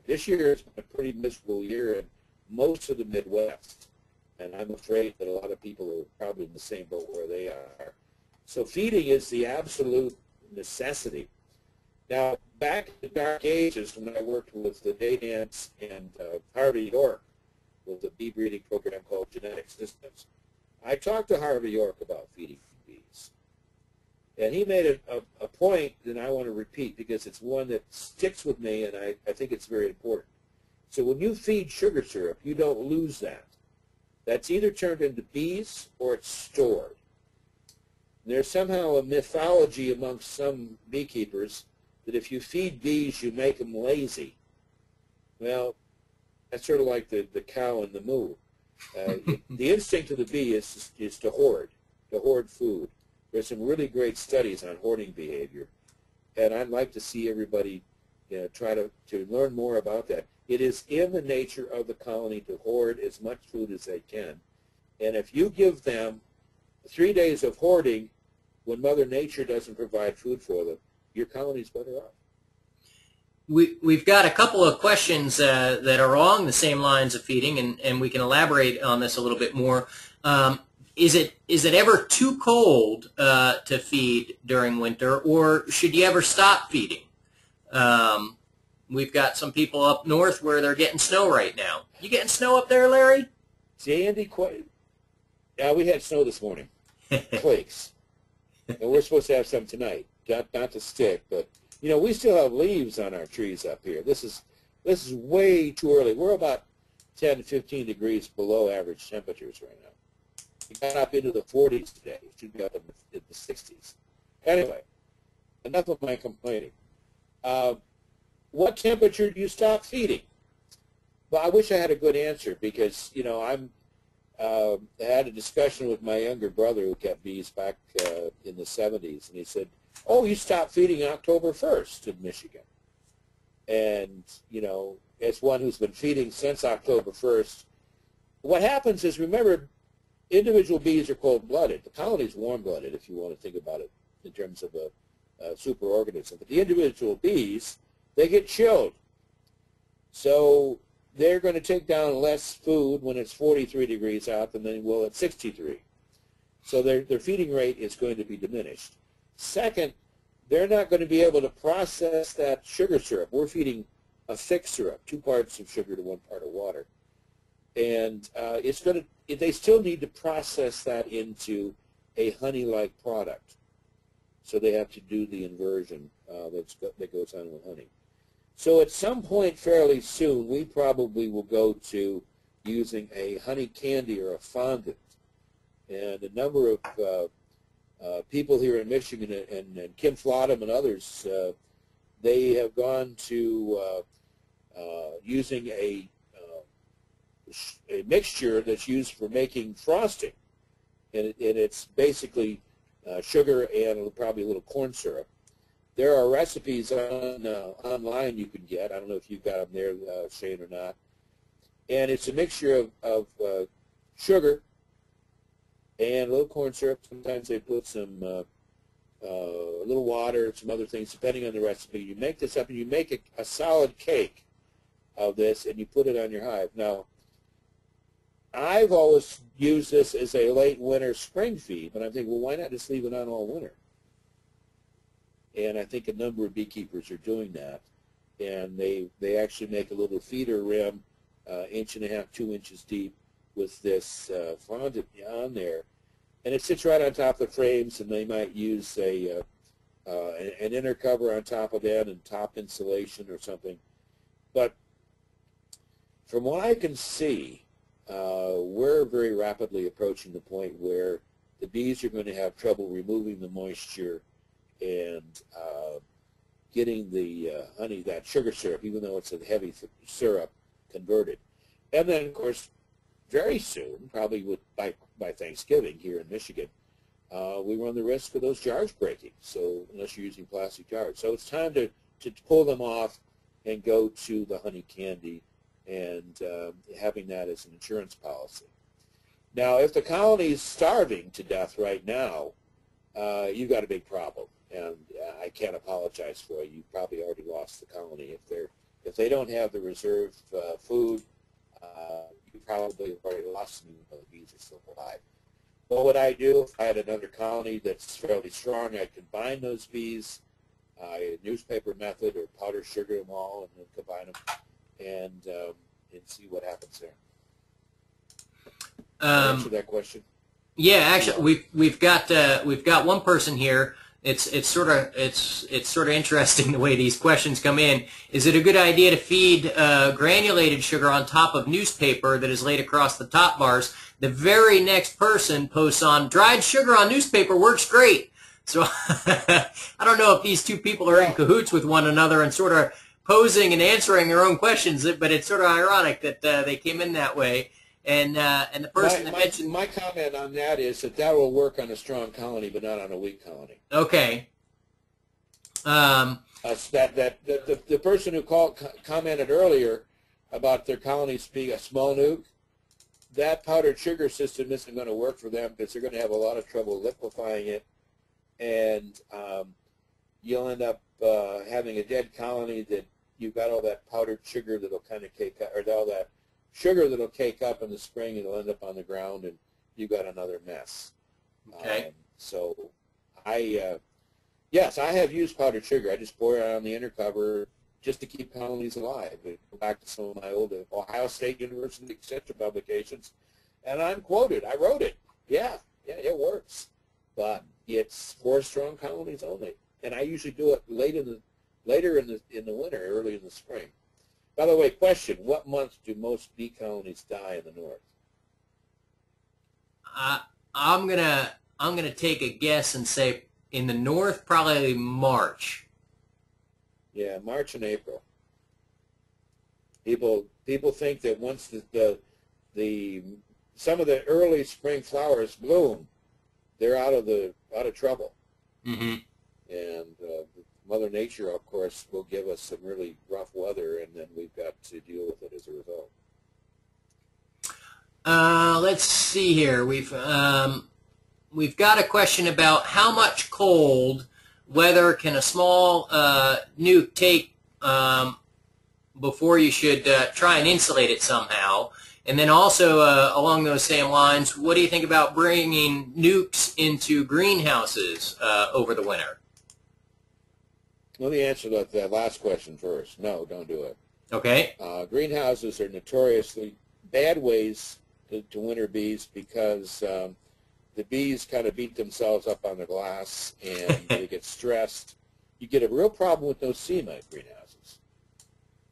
this year has been a pretty miserable year in most of the Midwest. And I'm afraid that a lot of people are probably in the same boat where they are. So feeding is the absolute necessity. Now, back in the dark ages when I worked with the Daydance and Harvey York with a bee breeding program called Genetic Systems, I talked to Harvey York about feeding bees. And he made a point that I want to repeat because it's one that sticks with me and I think it's very important. So when you feed sugar syrup, you don't lose that. That's either turned into bees or it's stored. There's somehow a mythology amongst some beekeepers that if you feed bees, you make them lazy. Well, that's sort of like the cow and the moo. The instinct of the bee is to hoard food. There's some really great studies on hoarding behavior, and I'd like to see everybody try to learn more about that. It is in the nature of the colony to hoard as much food as they can. And if you give them 3 days of hoarding when Mother Nature doesn't provide food for them, your colony's better off. We've got a couple of questions that are along the same lines of feeding, and we can elaborate on this a little bit more. Is it ever too cold to feed during winter, or should you ever stop feeding? We've got some people up north where they're getting snow right now. You getting snow up there, Larry? See, Andy, we had snow this morning, flakes, and we're supposed to have some tonight. Not to stick, but we still have leaves on our trees up here. This is way too early. We're about 10 to 15 degrees below average temperatures right now. We got up into the 40s today. It should be up in the 60s. Anyway, enough of my complaining. What temperature do you stop feeding? Well, I wish I had a good answer because, I had a discussion with my younger brother who kept bees back in the 70s, and he said, oh, you stopped feeding October 1st in Michigan. And, as one who's been feeding since October 1st, what happens is, remember, individual bees are cold-blooded. The colony's warm-blooded, if you want to think about it in terms of a superorganism. But the individual bees, they get chilled. So they're going to take down less food when it's 43 degrees out than they will at 63. So their feeding rate is going to be diminished. Second, they're not going to be able to process that sugar syrup. We're feeding a thick syrup, 2 parts of sugar to 1 part of water. And they still need to process that into a honey-like product. So they have to do the inversion that goes on with honey. So at some point fairly soon, we probably will go to using a honey candy or a fondant. And a number of people here in Michigan and Kim Flottam and others, they have gone to using a mixture that's used for making frosting. And it's basically sugar and probably a little corn syrup. There are recipes online you can get. I don't know if you've got them there, Shane, or not. And it's a mixture of sugar and a little corn syrup. Sometimes they put some a little water, some other things, depending on the recipe. You make this up, and you make a solid cake of this, and you put it on your hive. Now, I've always used this as a late winter spring feed, but I'm thinking, well, why not just leave it on all winter? And I think a number of beekeepers are doing that. And they actually make a little feeder rim, 1.5 inches, 2 inches deep, with this fondant on there. And it sits right on top of the frames, and they might use an inner cover on top of that and top insulation or something. But from what I can see, we're very rapidly approaching the point where the bees are going to have trouble removing the moisture and getting the honey, that sugar syrup, even though it's a heavy syrup, converted. And then, of course, very soon, probably by Thanksgiving here in Michigan, we run the risk of those jars breaking, so unless you're using plastic jars. So it's time to pull them off and go to the honey candy and having that as an insurance policy. Now, if the colony is starving to death right now, you've got a big problem, and I can't apologize for you. You've probably already lost the colony. If they don't have the reserve food, you probably have already lost them, even though the bees are still alive. What would I do if I had another colony that's fairly strong? I'd combine those bees, newspaper method or powder sugar them all, and then combine them and see what happens there. Answer that question. Yeah, actually, we've got one person here. It's sort of interesting the way these questions come in. Is it a good idea to feed granulated sugar on top of newspaper that is laid across the top bars? The very next person posts on dried sugar on newspaper works great. So I don't know if these two people are in cahoots with one another and sort of posing and answering their own questions, but it's sort of ironic that they came in that way. And the person that mentioned... My comment on that is that will work on a strong colony, but not on a weak colony. Okay. The person who commented earlier about their colonies being a small nuke, that powdered sugar system isn't going to work for them because they're going to have a lot of trouble liquefying it, and you'll end up having a dead colony that you've got all that powdered sugar that'll kind of cake up, or all that sugar that'll cake up in the spring, and it'll end up on the ground, and you've got another mess. Okay. So yes, I have used powdered sugar. I just pour it on the inner cover just to keep colonies alive. I go back to some of my old Ohio State University Extension publications, and I'm quoted. I wrote it. Yeah, it works. But it's for strong colonies only. And I usually do it later in the winter, early in the spring. By the way, question, what month do most bee colonies die in the north? I'm gonna take a guess and say in the north, probably March. Yeah, March and April. People think that once some of the early spring flowers bloom, they're out of trouble. Mm-hmm. And Mother Nature, of course, will give us some really rough weather, and then we've got to deal with it as a result. Let's see here. We've got a question about how much cold weather can a small nuke take before you should try and insulate it somehow. And then also along those same lines, what do you think about bringing nukes into greenhouses over the winter? Let me answer that last question first. No, don't do it. Okay. Greenhouses are notoriously bad ways to winter bees because the bees kind of beat themselves up on the glass and they get stressed. You get a real problem with nosema at greenhouses.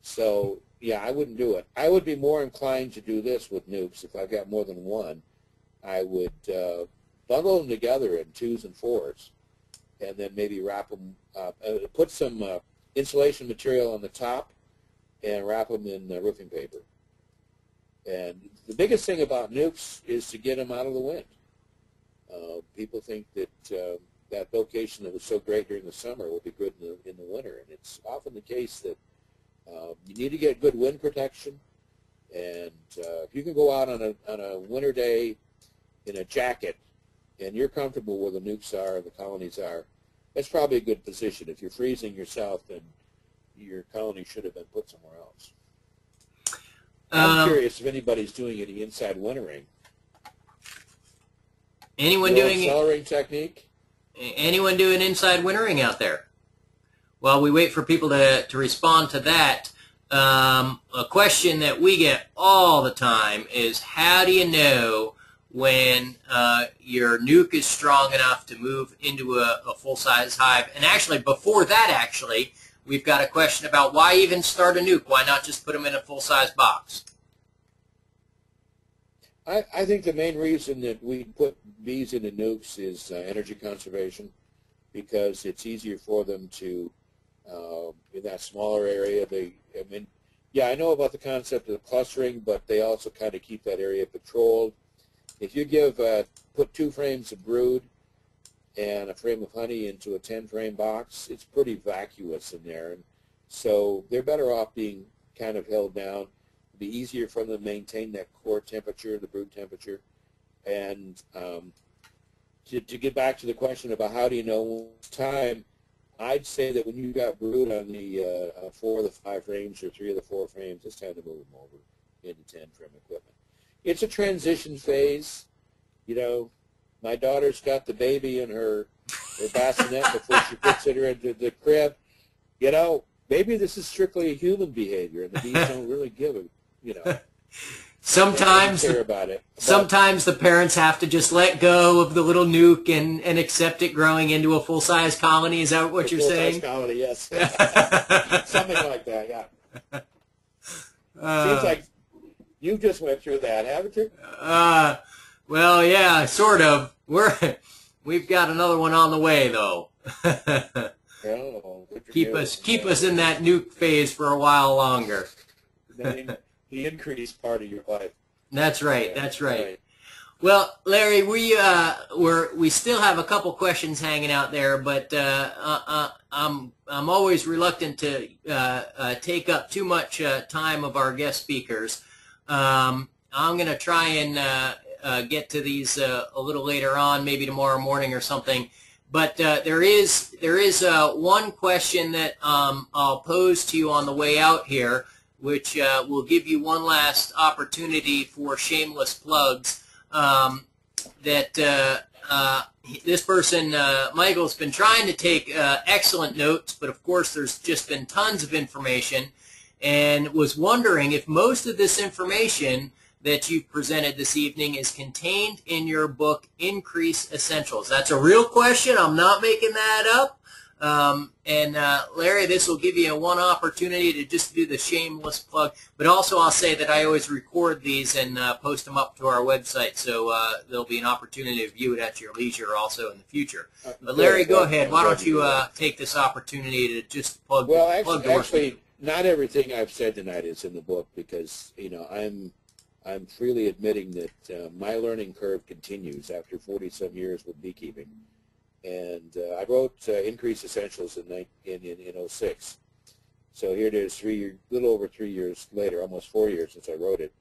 So, yeah, I wouldn't do it. I would be more inclined to do this with nukes. If I've got more than one, I would bundle them together in 2s and 4s and then maybe wrap them, put some insulation material on the top and wrap them in roofing paper. And the biggest thing about nukes is to get them out of the wind. People think that that location that was so great during the summer will be good in the winter, and it's often the case that you need to get good wind protection. And if you can go out on a winter day in a jacket and you're comfortable where the nukes are, the colonies are, that's probably a good position. If you're freezing yourself, then your colony should have been put somewhere else. I'm curious if anybody's doing any inside wintering. Anyone doing cellaring technique? Anyone doing inside wintering out there? While we wait for people to respond to that, a question that we get all the time is, how do you know when your nuke is strong enough to move into a full-size hive? And actually, before that, we've got a question about why even start a nuke? Why not just put them in a full-size box? I think the main reason that we put bees into nukes is energy conservation, because it's easier for them to, in that smaller area, I know about the concept of clustering, but they also kind of keep that area patrolled. If you put 2 frames of brood and a frame of honey into a 10-frame box, it's pretty vacuous in there. And so they're better off being kind of held down. It'd be easier for them to maintain that core temperature, the brood temperature. And to get back to the question about how do you know time, I'd say that when you've got brood on the 4 of the 5 frames or 3 of the 4 frames, it's time to move them over into 10-frame equipment. It's a transition phase. You know, my daughter's got the baby in her bassinet before she puts her into the crib. You know, maybe this is strictly a human behavior, and the bees don't really give a, Sometimes care about it. Sometimes the parents have to just let go of the little nuke and accept it growing into a full-size colony. Is that what you're saying? Full-size colony, yes. Something like that, yeah. Seems like you just went through that, haven't you? Well, yeah, sort of. We've got another one on the way, though. Keep us in that nuke phase for a while longer. The increased part of your life. That's right. Yeah, that's right. Well, Larry, we still have a couple questions hanging out there, but I'm always reluctant to take up too much time of our guest speakers. I'm going to try and get to these a little later on, maybe tomorrow morning or something. But there is one question that I'll pose to you on the way out here, which will give you one last opportunity for shameless plugs. This person, Michael's been trying to take excellent notes, but of course there's just been tons of information, and was wondering if most of this information that you've presented this evening is contained in your book, Increase Essentials. That's a real question. I'm not making that up. Larry, this will give you one opportunity to just do the shameless plug. But also I'll say that I always record these and post them up to our website, so there'll be an opportunity to view it at your leisure also in the future. But Larry, go ahead. Why don't you take this opportunity to just plug the actually, not everything I've said tonight is in the book, because, I'm freely admitting that my learning curve continues after 40-some years with beekeeping. And I wrote Increase Essentials in 06. So here it is, little over 3 years later, almost 4 years since I wrote it.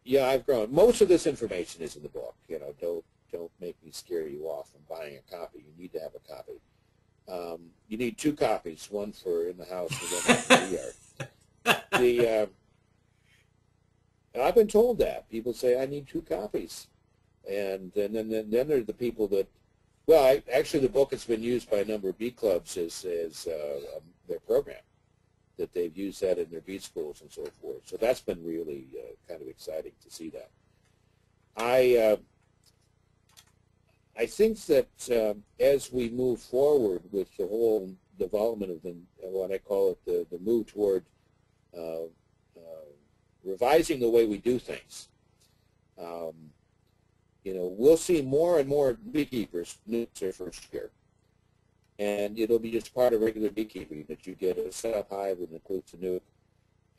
Yeah, I've grown. Most of this information is in the book. Don't make me scare you off from buying a copy. You need to have a copy. You need 2 copies, one for in the house and one in the yard. And I've been told that. People say, I need 2 copies. And then there are the people that, actually the book has been used by a number of bee clubs as their program, that they've used that in their bee schools and so forth. So that's been really kind of exciting to see that. I think that as we move forward with the whole development of what I call it the move toward revising the way we do things, we'll see more and more beekeepers nukes their first year. And it'll be just part of regular beekeeping that you get a setup hive that includes a nuke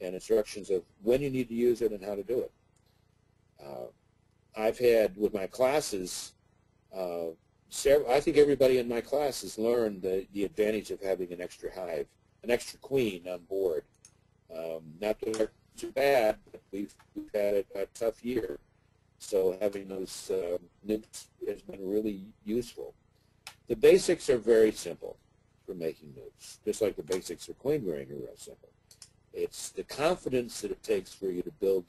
and instructions of when you need to use it and how to do it. I've had with my classes, I think everybody in my class has learned the advantage of having an extra hive, an extra queen on board. Not that they're too bad, but we've had a tough year. So having those nukes has been really useful. The basics are very simple for making nukes, just like the basics for queen rearing are real simple. It's the confidence that it takes for you to build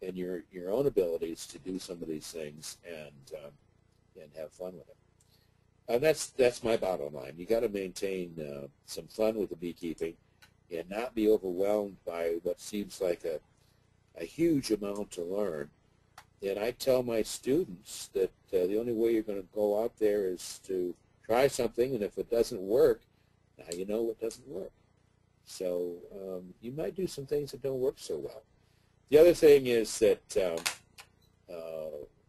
in your own abilities to do some of these things and have fun with it. And that's my bottom line. You got to maintain some fun with the beekeeping and not be overwhelmed by what seems like a huge amount to learn. And I tell my students that the only way you're going to go out there is to try something, and if it doesn't work, now you know it doesn't work. So you might do some things that don't work so well. The other thing is that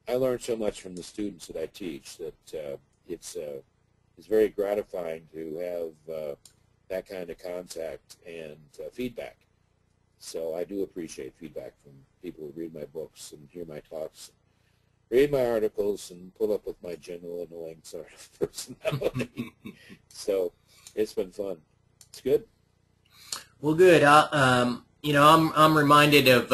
I learn so much from the students that I teach that it's very gratifying to have that kind of contact and feedback. So I do appreciate feedback from people who read my books and hear my talks, read my articles, and pull up with my general annoying sort of personality. So it's been fun. It's good. Well, good. You know, I'm reminded of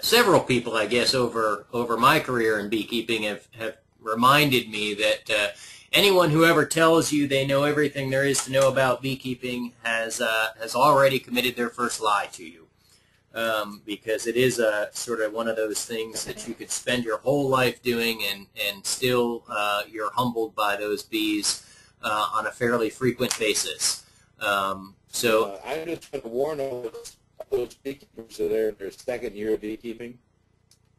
several people, I guess, over my career in beekeeping have reminded me that anyone who ever tells you they know everything there is to know about beekeeping has already committed their first lie to you, because it is sort of one of those things that you could spend your whole life doing, and still you're humbled by those bees on a fairly frequent basis. So I'm just going to warn all those beekeepers that are in their second year of beekeeping.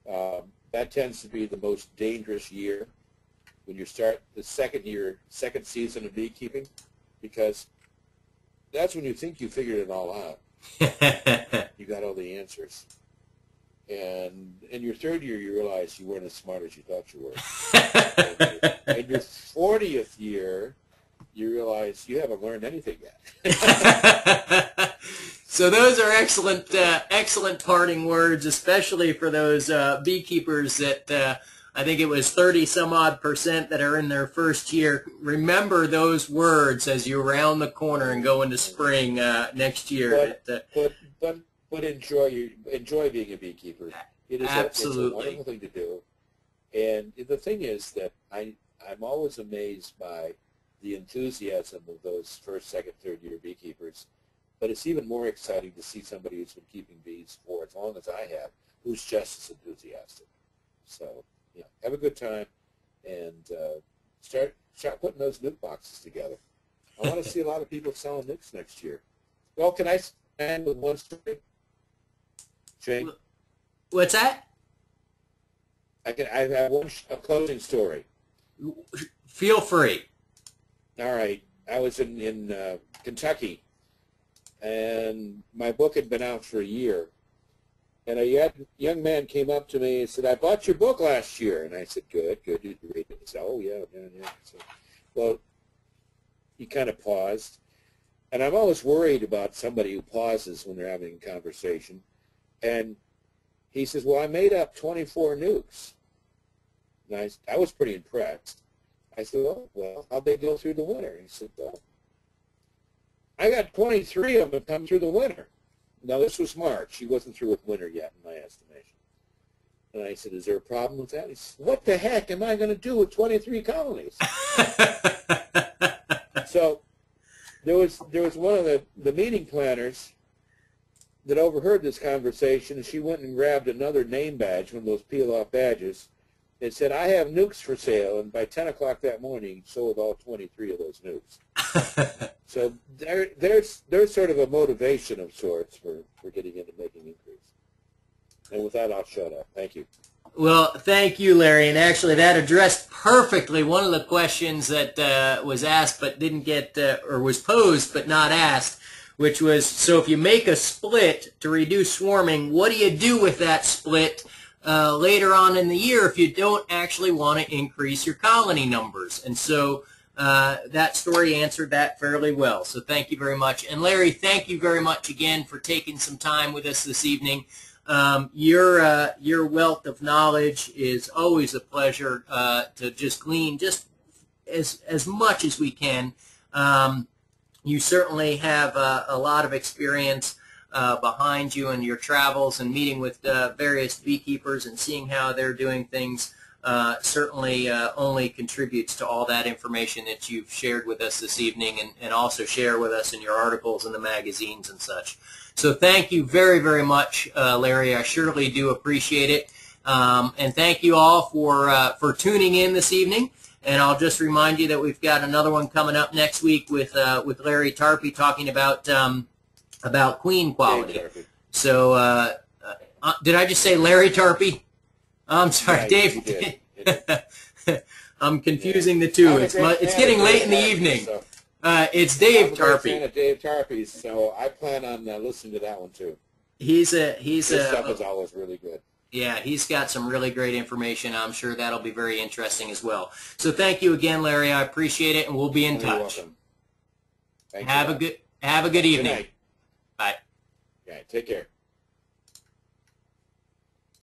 That tends to be the most dangerous year when you start the second season of beekeeping, because that's when you think you figured it all out. You got all the answers. And in your third year, you realize you weren't as smart as you thought you were. In your 40th year, you realize you haven't learned anything yet. So those are excellent parting words, especially for those beekeepers that I think it was 30-some-odd% that are in their first year. Remember those words as you round the corner and go into spring next year. But enjoy being a beekeeper. It is absolutely. It's a wonderful thing to do. And the thing is that I'm always amazed by the enthusiasm of those first, second, third year beekeepers. But it's even more exciting to see somebody who's been keeping bees for as long as I have, who's just as enthusiastic. So, yeah, have a good time and start putting those nuke boxes together. I want to see a lot of people selling nukes next year. Well, can I end with one story? Shane? What's that? I have a closing story. Feel free. All right. I was in Kentucky, and my book had been out for a year. And a young man came up to me and said, "I bought your book last year." And I said, "Good, good. Did you read it?" He said, "Oh, yeah." So, well, he kind of paused. And I'm always worried about somebody who pauses when they're having a conversation. And he says, "Well, I made up 24 nukes." And I was pretty impressed. I said, "Oh, well, how'd they go through the winter?" He said, "Well, I got 23 of them come through the winter." Now, this was March. He wasn't through with winter yet, in my estimation. And I said, "Is there a problem with that?" He said, "What the heck am I going to do with 23 colonies?" So there was one of the meeting planners that overheard this conversation, and she went and grabbed another name badge, one of those peel-off badges, and said, "I have nukes for sale." And by 10 o'clock that morning, he sold all 23 of those nukes. So there's sort of a motivation of sorts for getting into making inquiries. And with that, I'll shut up. Thank you. Well, thank you, Larry. And actually, that addressed perfectly one of the questions that was asked but didn't get, or was posed but not asked, which was, so if you make a split to reduce swarming, what do you do with that split later on in the year if you don't actually want to increase your colony numbers? And so that story answered that fairly well. So thank you very much. And Larry, thank you very much again for taking some time with us this evening. Your wealth of knowledge is always a pleasure to just glean just as much as we can. You certainly have a lot of experience behind you in your travels and meeting with various beekeepers and seeing how they're doing things. Certainly only contributes to all that information that you've shared with us this evening and also share with us in your articles in the magazines and such. So thank you very, very much, Larry. I surely do appreciate it. And thank you all for tuning in this evening. And I'll just remind you that we've got another one coming up next week with Larry Tarpey talking about queen quality. So did I just say Larry Tarpey? I'm sorry, yeah, Dave. I'm confusing the two. It's getting late in the evening. So it's Dave I'm a Tarpey. fan of Dave Tarpey's, so I plan on listening to that one too. His stuff is always really good. Yeah, he's got some really great information. I'm sure that'll be very interesting as well. So thank you again, Larry. I appreciate it, and we'll be in touch. You're welcome. Have a good evening. Good night. Bye. Yeah, take care.